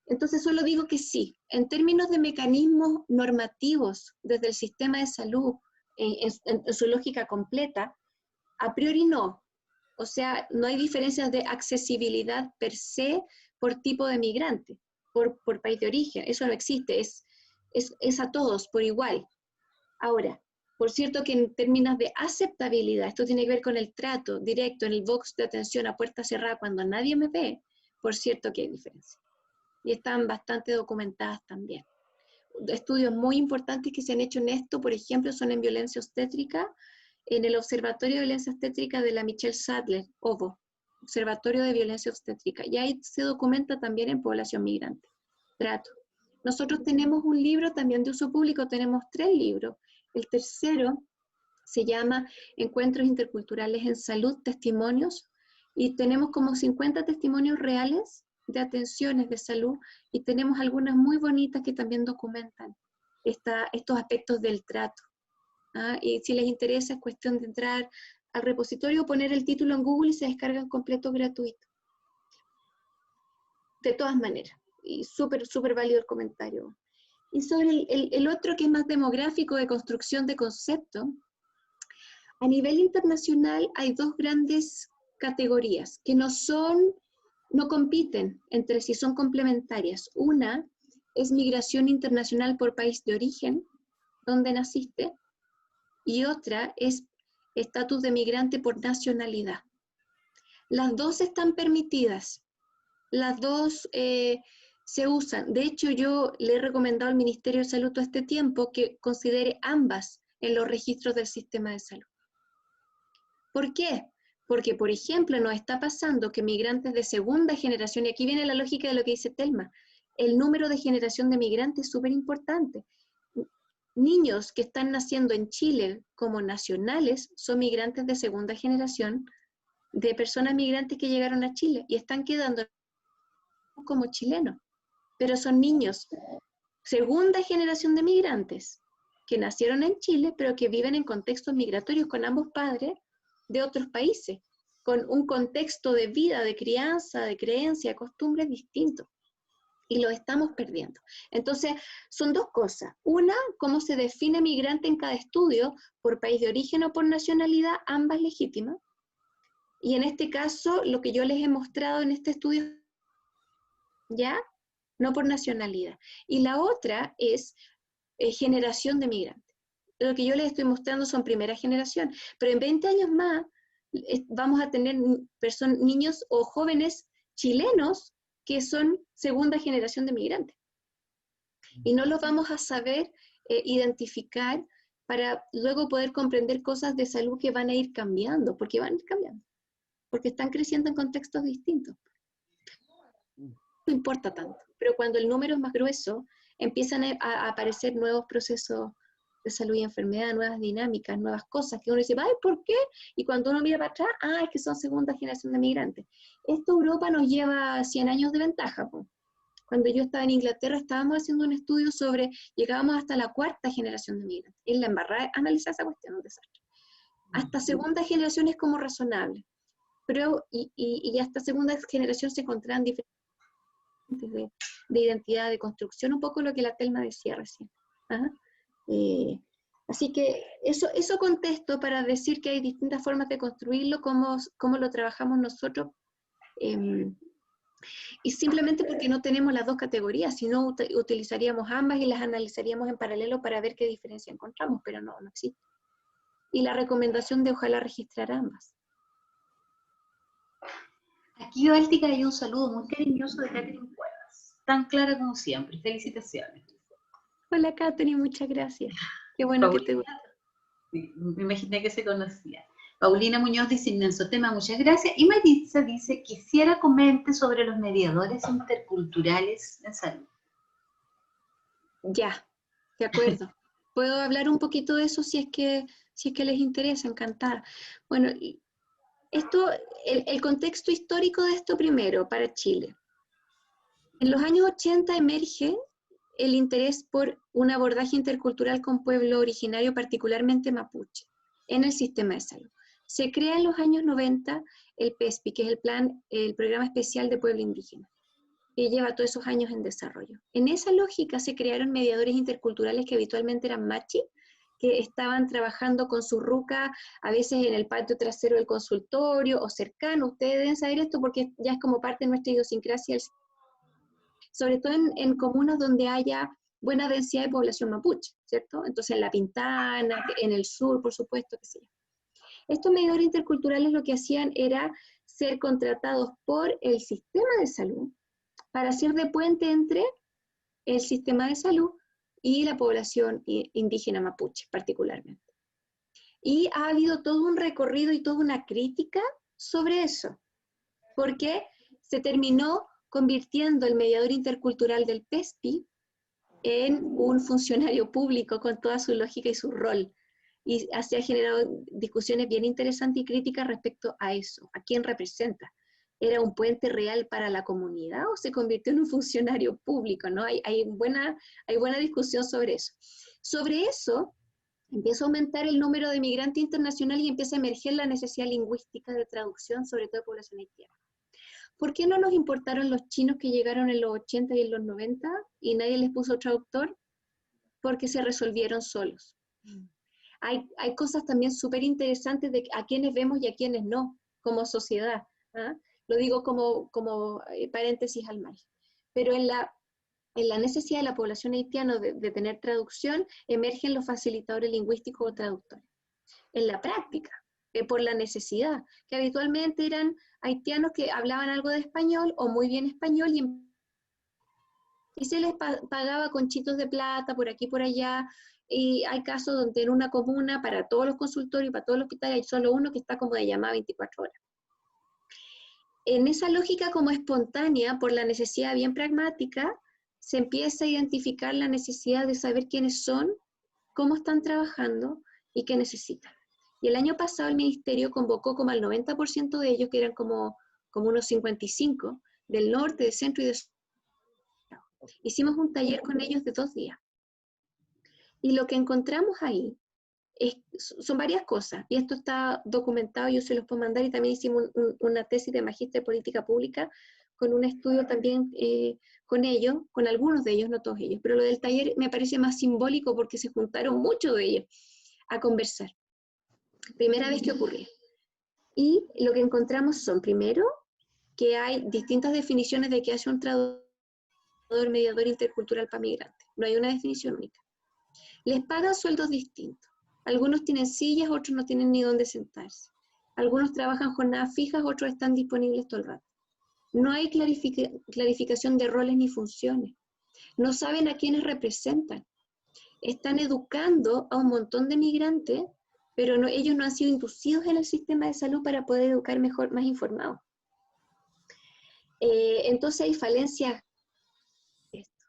Entonces, solo digo que sí, en términos de mecanismos normativos desde el sistema de salud, en su lógica completa, a priori no. O sea, no hay diferencias de accesibilidad per se por tipo de migrante, por país de origen. Eso no existe, es a todos por igual. Ahora, por cierto que en términos de aceptabilidad, esto tiene que ver con el trato directo en el box de atención a puerta cerrada cuando nadie me ve, por cierto que hay diferencias. Y están bastante documentadas también. Estudios muy importantes que se han hecho en esto, por ejemplo, son en violencia obstétrica, en el Observatorio de Violencia Obstétrica de la Michelle Sadler, OVO, Observatorio de Violencia Obstétrica. Y ahí se documenta también en población migrante. Trato. Nosotros tenemos un libro también de uso público, tenemos 3 libros. El tercero se llama Encuentros Interculturales en Salud, Testimonios, y tenemos como 50 testimonios reales de atenciones de salud, y tenemos algunas muy bonitas que también documentan estos aspectos del trato. ¿Ah? Y si les interesa es cuestión de entrar al repositorio, poner el título en Google y se descargan completo gratuito. De todas maneras, y súper válido el comentario. Y sobre el otro que es más demográfico, de construcción de concepto, a nivel internacional hay 2 grandes categorías que no compiten entre sí, son complementarias. Una es migración internacional por país de origen, donde naciste, y otra es estatus de migrante por nacionalidad. Las 2 están permitidas, las 2 se usan. De hecho, yo le he recomendado al Ministerio de Salud todo este tiempo que considere ambas en los registros del sistema de salud. ¿Por qué? Porque, por ejemplo, nos está pasando que migrantes de segunda generación, y aquí viene la lógica de lo que dice Telma, el número de generación de migrantes es súper importante. Niños que están naciendo en Chile como nacionales son migrantes de segunda generación, de personas migrantes que llegaron a Chile y están quedando como chilenos, pero son niños segunda generación de migrantes que nacieron en Chile, pero que viven en contextos migratorios con ambos padres de otros países, con un contexto de vida, de crianza, de creencia, de costumbres distintos. Y lo estamos perdiendo. Entonces, son 2 cosas. Una, cómo se define migrante en cada estudio, por país de origen o por nacionalidad, ambas legítimas. Y en este caso, lo que yo les he mostrado en este estudio, ¿ya? No por nacionalidad. Y la otra es generación de migrantes. Lo que yo les estoy mostrando son primera generación, pero en 20 años más vamos a tener niños o jóvenes chilenos que son segunda generación de migrantes. Y no los vamos a saber identificar para luego poder comprender cosas de salud que van a ir cambiando, porque van a ir cambiando, porque están creciendo en contextos distintos. No importa tanto, pero cuando el número es más grueso, empiezan a aparecer nuevos procesos de salud y enfermedad, nuevas dinámicas, nuevas cosas, que uno dice, ay, ¿por qué? Y cuando uno mira para atrás, es que son segunda generación de migrantes. Esto Europa nos lleva 100 años de ventaja. Pues. Cuando yo estaba en Inglaterra, estábamos haciendo un estudio sobre, llegábamos hasta la 4ª generación de migrantes. En la embarrada, analizar esa cuestión, un desastre. Hasta segunda generación es como razonable. Pero, y hasta segunda generación se encontraban diferentes de identidad, de construcción, un poco lo que la Telma decía recién. Así que eso contesto para decir que hay distintas formas de construirlo, cómo lo trabajamos nosotros. Y simplemente porque no tenemos las dos categorías, si no utilizaríamos ambas y las analizaríamos en paralelo para ver qué diferencia encontramos, pero no existe. Y la recomendación de ojalá registrar ambas. Aquí, Báltica, hay un saludo muy cariñoso de Catherine Cuevas. Tan clara como siempre. Felicitaciones. Hola, Catherine, muchas gracias. Qué bueno que te gusta. Sí, me imaginé que se conocía. Paulina Muñoz dice, inmenso tema, muchas gracias. Y Maritza dice, quisiera comente sobre los mediadores interculturales en salud. Ya, de acuerdo. Puedo hablar un poquito de eso si es que les interesa, encantada. Bueno, el contexto histórico de esto primero, para Chile. En los años 80 emerge el interés por un abordaje intercultural con pueblo originario, particularmente mapuche, en el sistema de salud. Se crea en los años 90 el PESPI, que es el Programa Especial de Pueblo Indígena, que lleva todos esos años en desarrollo. En esa lógica se crearon mediadores interculturales que habitualmente eran machi, que estaban trabajando con su ruca, a veces en el patio trasero del consultorio o cercano. Ustedes deben saber esto porque ya es como parte de nuestra idiosincrasia, sobre todo en comunas donde haya buena densidad de población mapuche, ¿cierto? Entonces en La Pintana, en el sur, por supuesto, qué sé yo. Estos mediadores interculturales lo que hacían era ser contratados por el sistema de salud para hacer de puente entre el sistema de salud y la población indígena mapuche, particularmente. Y ha habido todo un recorrido y toda una crítica sobre eso, porque se terminó convirtiendo el mediador intercultural del PESPI en un funcionario público con toda su lógica y su rol. Y se ha generado discusiones bien interesantes y críticas respecto a eso, a quién representa. ¿Era un puente real para la comunidad o se convirtió en un funcionario público? ¿No? Hay buena discusión sobre eso. Sobre eso empieza a aumentar el número de migrantes internacionales y empieza a emerger la necesidad lingüística de traducción, sobre todo de población haitiana. ¿Por qué no nos importaron los chinos que llegaron en los 80 y en los 90 y nadie les puso traductor? Porque se resolvieron solos. Hay cosas también súper interesantes de a quienes vemos y a quienes no, como sociedad. ¿Ah? Lo digo como paréntesis al margen. Pero en la necesidad de la población haitiana de tener traducción, emergen los facilitadores lingüísticos o traductores. En la práctica, por la necesidad, que habitualmente eran haitianos que hablaban algo de español o muy bien español y se les pagaba conchitos de plata por aquí y por allá. Y hay casos donde en una comuna, para todos los consultorios, para todos los hospitales, hay solo uno que está como de llamada 24 horas. En esa lógica como espontánea, por la necesidad bien pragmática, se empieza a identificar la necesidad de saber quiénes son, cómo están trabajando y qué necesitan. Y el año pasado el Ministerio convocó como al 90% de ellos, que eran como unos 55, del norte, del centro y del sur. Hicimos un taller con ellos de 2 días. Y lo que encontramos ahí son varias cosas, y esto está documentado, yo se los puedo mandar, y también hicimos una tesis de magíster de política pública con un estudio también con ellos, con algunos de ellos, no todos ellos, pero lo del taller me parece más simbólico porque se juntaron muchos de ellos a conversar. Primera vez que ocurría. Y lo que encontramos son, primero, que hay distintas definiciones de qué hace un traductor mediador intercultural para migrantes. No hay una definición única. Les pagan sueldos distintos. Algunos tienen sillas, otros no tienen ni dónde sentarse. Algunos trabajan jornadas fijas, otros están disponibles todo el rato. No hay clarificación de roles ni funciones. No saben a quiénes representan. Están educando a un montón de migrantes, pero ellos no han sido inducidos en el sistema de salud para poder educar mejor, más informados. Entonces hay falencias.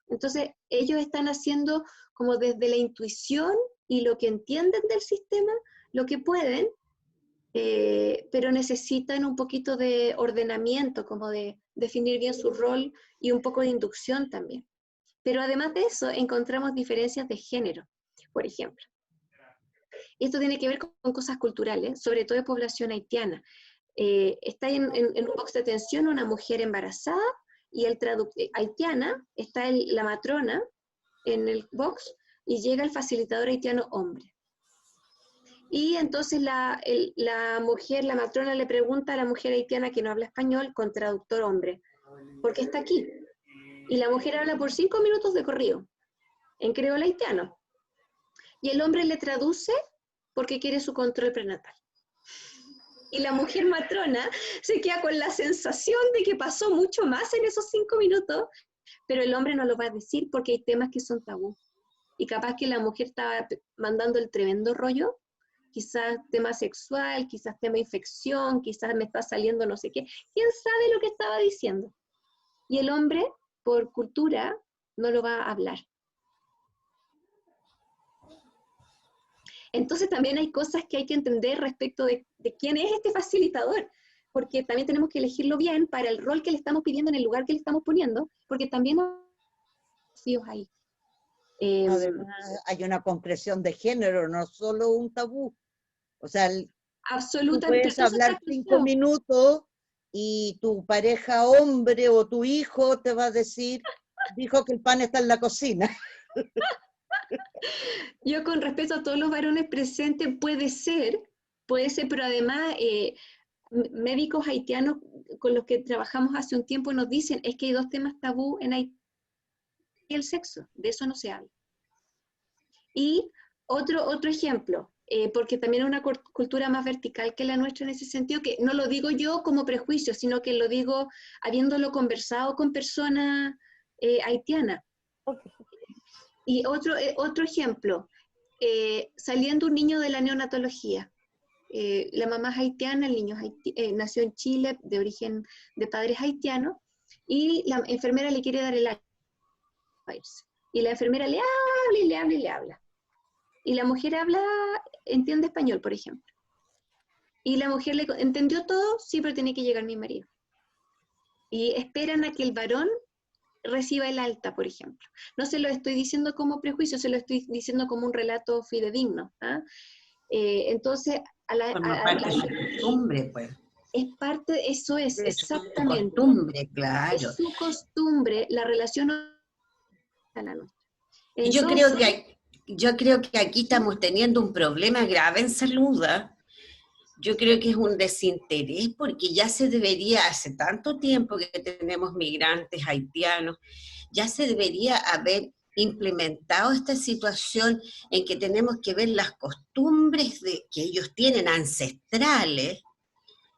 Entonces ellos están haciendo como desde la intuición y lo que entienden del sistema, lo que pueden, pero necesitan un poquito de ordenamiento, como de definir bien su rol y un poco de inducción también. Pero además de eso, encontramos diferencias de género, por ejemplo. Y esto tiene que ver con cosas culturales, sobre todo de población haitiana. Está en un box de atención una mujer embarazada y el haitiana, está la matrona en el box y llega el facilitador haitiano hombre. Y entonces la mujer, la matrona le pregunta a la mujer haitiana que no habla español con traductor hombre, porque está aquí. Y la mujer habla por 5 minutos de corrido, en creol haitiano. Y el hombre le traduce porque quiere su control prenatal. Y la mujer matrona se queda con la sensación de que pasó mucho más en esos 5 minutos, pero el hombre no lo va a decir porque hay temas que son tabú. Y capaz que la mujer estaba mandando el tremendo rollo, quizás tema sexual, quizás tema infección, quizás me está saliendo no sé qué. ¿Quién sabe lo que estaba diciendo? Y el hombre, por cultura, no lo va a hablar. Entonces también hay cosas que hay que entender respecto de quién es este facilitador, porque también tenemos que elegirlo bien para el rol que le estamos pidiendo en el lugar que le estamos poniendo, porque también hay ahí. Además, hay una concreción de género, no solo un tabú. O sea, tú Absolutamente. puedes hablar 5 minutos y tu pareja hombre o tu hijo te va a decir, dijo que el pan está en la cocina. Yo con respeto a todos los varones presentes, puede ser, pero además médicos haitianos con los que trabajamos hace un tiempo nos dicen, es que hay 2 temas tabú en Haití y el sexo, de eso no se habla. Y otro ejemplo, porque también es una cultura más vertical que la nuestra en ese sentido, que no lo digo yo como prejuicio, sino que lo digo habiéndolo conversado con personas haitianas. Y otro ejemplo, saliendo un niño de la neonatología, la mamá es haitiana, el niño nació en Chile, de origen de padres haitianos, y la enfermera le quiere dar el alta. Y la enfermera le habla y le habla y le habla. Y la mujer entiende español, por ejemplo. Y la mujer le entendió todo, sí, pero tiene que llegar mi marido. Y esperan a que el varón reciba el alta, por ejemplo. No se lo estoy diciendo como prejuicio, se lo estoy diciendo como un relato fidedigno. ¿Ah? Entonces, forma parte de su costumbre, pues. Es parte, eso es, exactamente. Su costumbre, claro. Es su costumbre, la relación a la nuestra. Entonces, yo creo que aquí estamos teniendo un problema grave en salud. Yo creo que es un desinterés porque ya se debería, hace tanto tiempo que tenemos migrantes haitianos, ya se debería haber implementado esta situación en que tenemos que ver las costumbres que ellos tienen ancestrales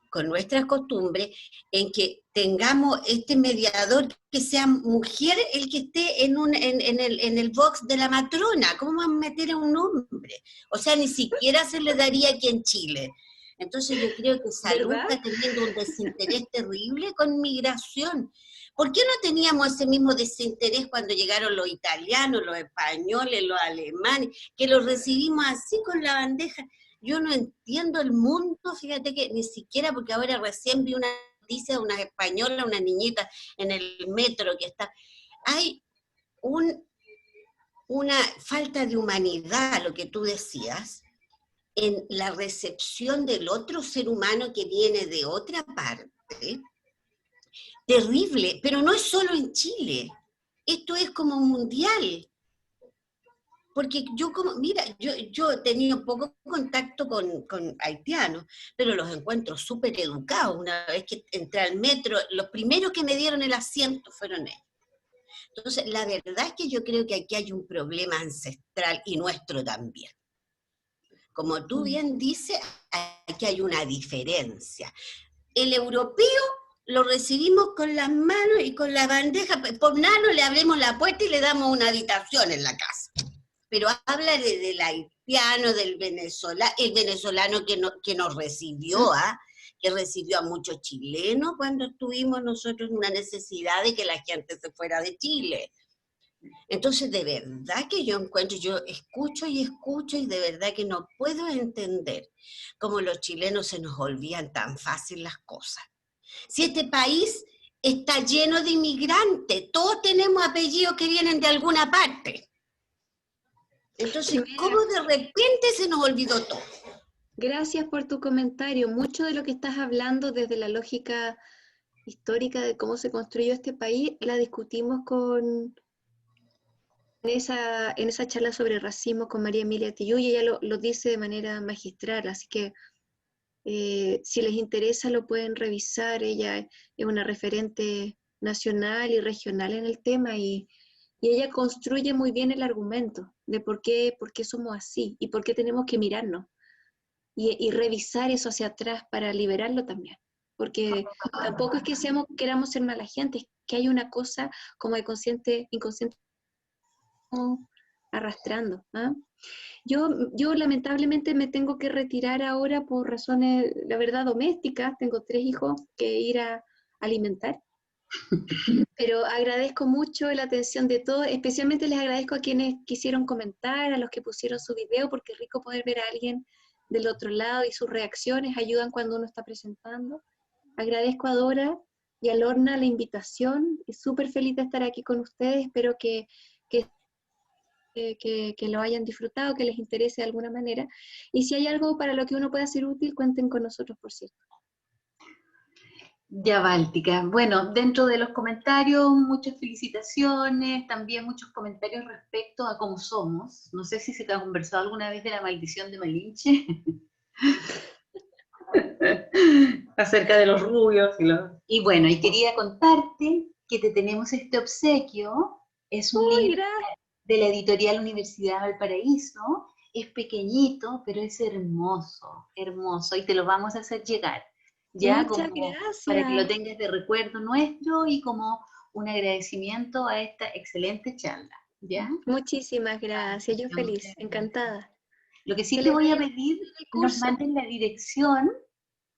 con nuestras costumbres, en que tengamos este mediador que sea mujer el que esté en el box de la matrona. ¿Cómo van a meter a un hombre? O sea, ni siquiera se le daría aquí en Chile. Entonces yo creo que salud está teniendo un desinterés terrible con migración. ¿Por qué no teníamos ese mismo desinterés cuando llegaron los italianos, los españoles, los alemanes, que los recibimos así con la bandeja? Yo no entiendo el mundo, fíjate que ni siquiera, porque ahora recién vi una noticia de una española, una niñita en el metro que está. Hay una falta de humanidad, lo que tú decías, en la recepción del otro ser humano que viene de otra parte, terrible, pero no es solo en Chile, esto es como mundial. Porque yo he tenido poco contacto con haitianos, pero los encuentro súper educados. Una vez que entré al metro, los primeros que me dieron el asiento fueron ellos. Entonces, la verdad es que yo creo que aquí hay un problema ancestral y nuestro también. Como tú bien dices, aquí hay una diferencia. El europeo lo recibimos con las manos y con la bandeja, por nada no le abrimos la puerta y le damos una habitación en la casa. Pero habla del haitiano, del venezolano, el venezolano que nos recibió, que recibió a muchos chilenos cuando tuvimos nosotros una necesidad de que la gente se fuera de Chile. Entonces, de verdad que yo escucho y de verdad que no puedo entender cómo los chilenos se nos olvidan tan fácil las cosas. Si este país está lleno de inmigrantes, todos tenemos apellidos que vienen de alguna parte. Entonces, ¿cómo de repente se nos olvidó todo? Gracias por tu comentario. Mucho de lo que estás hablando desde la lógica histórica de cómo se construyó este país, la discutimos en esa charla sobre racismo con María Emilia Tillú, y ella lo dice de manera magistral, así que si les interesa lo pueden revisar. Ella es una referente nacional y regional en el tema, y ella construye muy bien el argumento de por qué somos así y por qué tenemos que mirarnos y revisar eso hacia atrás para liberarlo también. Porque tampoco es que queramos ser mala gente, es que hay una cosa como de inconsciente arrastrando. ¿Ah? Yo lamentablemente me tengo que retirar ahora por razones, la verdad, domésticas. Tengo 3 hijos que ir a alimentar. Pero agradezco mucho la atención de todos, especialmente les agradezco a quienes quisieron comentar, a los que pusieron su video, porque es rico poder ver a alguien del otro lado y sus reacciones ayudan cuando uno está presentando. Agradezco a Dora y a Lorna la invitación, y súper feliz de estar aquí con ustedes, espero que lo hayan disfrutado, que les interese de alguna manera, y si hay algo para lo que uno pueda ser útil, cuenten con nosotros, por cierto. Ya, Báltica. Bueno, dentro de los comentarios, muchas felicitaciones, también muchos comentarios respecto a cómo somos. No sé si se te ha conversado alguna vez de la maldición de Malinche. Acerca de los rubios. Y bueno, y quería contarte que te tenemos este obsequio. Es un libro de la editorial Universidad Valparaíso. Es pequeñito, pero es hermoso, hermoso. Y te lo vamos a hacer llegar. Ya Muchas como gracias. para que lo tengas de recuerdo nuestro y como un agradecimiento a esta excelente charla. ¿Ya? Muchísimas gracias, yo feliz, encantada. Lo que sí Que te les voy a vaya pedir, bien el nos curso. manden la dirección.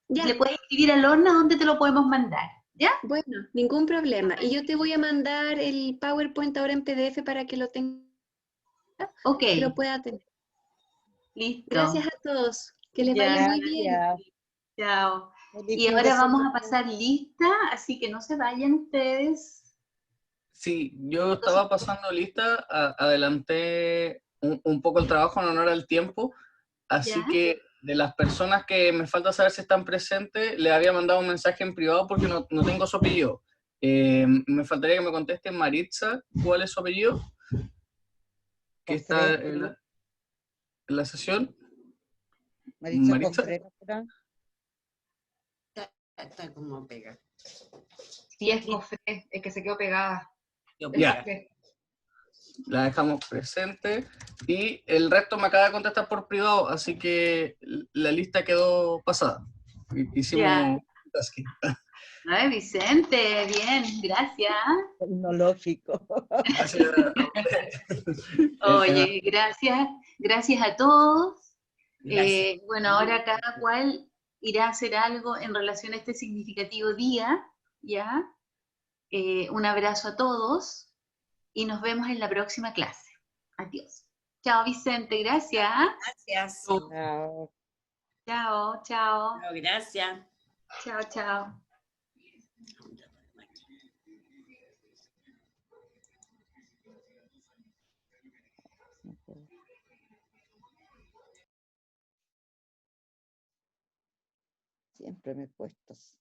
Ya. Le puedes escribir a Lorna dónde te lo podemos mandar. ¿Ya? Bueno, ningún problema. Y yo te voy a mandar el PowerPoint ahora en PDF para que lo tenga, Ok. que lo pueda tener. Listo. Gracias a todos. Que les Ya, vaya muy bien. Gracias. chao. Feliz Y fin de ahora vamos a semana. pasar lista, así que no se vayan ustedes. Sí, yo estaba pasando lista, adelanté un poco el trabajo en honor al tiempo, así ¿Ya? que de las personas que me falta saber si están presentes, le había mandado un mensaje en privado porque no tengo su apellido. Me faltaría que me conteste Maritza, ¿cuál es su apellido? Que está en la sesión. Maritza Maritza. Contreras, ¿verdad? Está como pega. Sí, es Cofre, es que se quedó pegada. Ya, la dejamos presente. Y el resto me acaba de contestar por privado, así que la lista quedó pasada. Hicimos Ya. tasking. Ay, Vicente, bien, gracias. Tecnológico. Gracias. Oye, gracias, gracias a todos. Gracias. Bueno, ahora cada cual irá a hacer algo en relación a este significativo día, ¿ya? Un abrazo a todos y nos vemos en la próxima clase. Adiós. Chao, Vicente, gracias. Gracias. Chao. Chao, chao. No, gracias. Chao, chao. Siempre me he puesto así.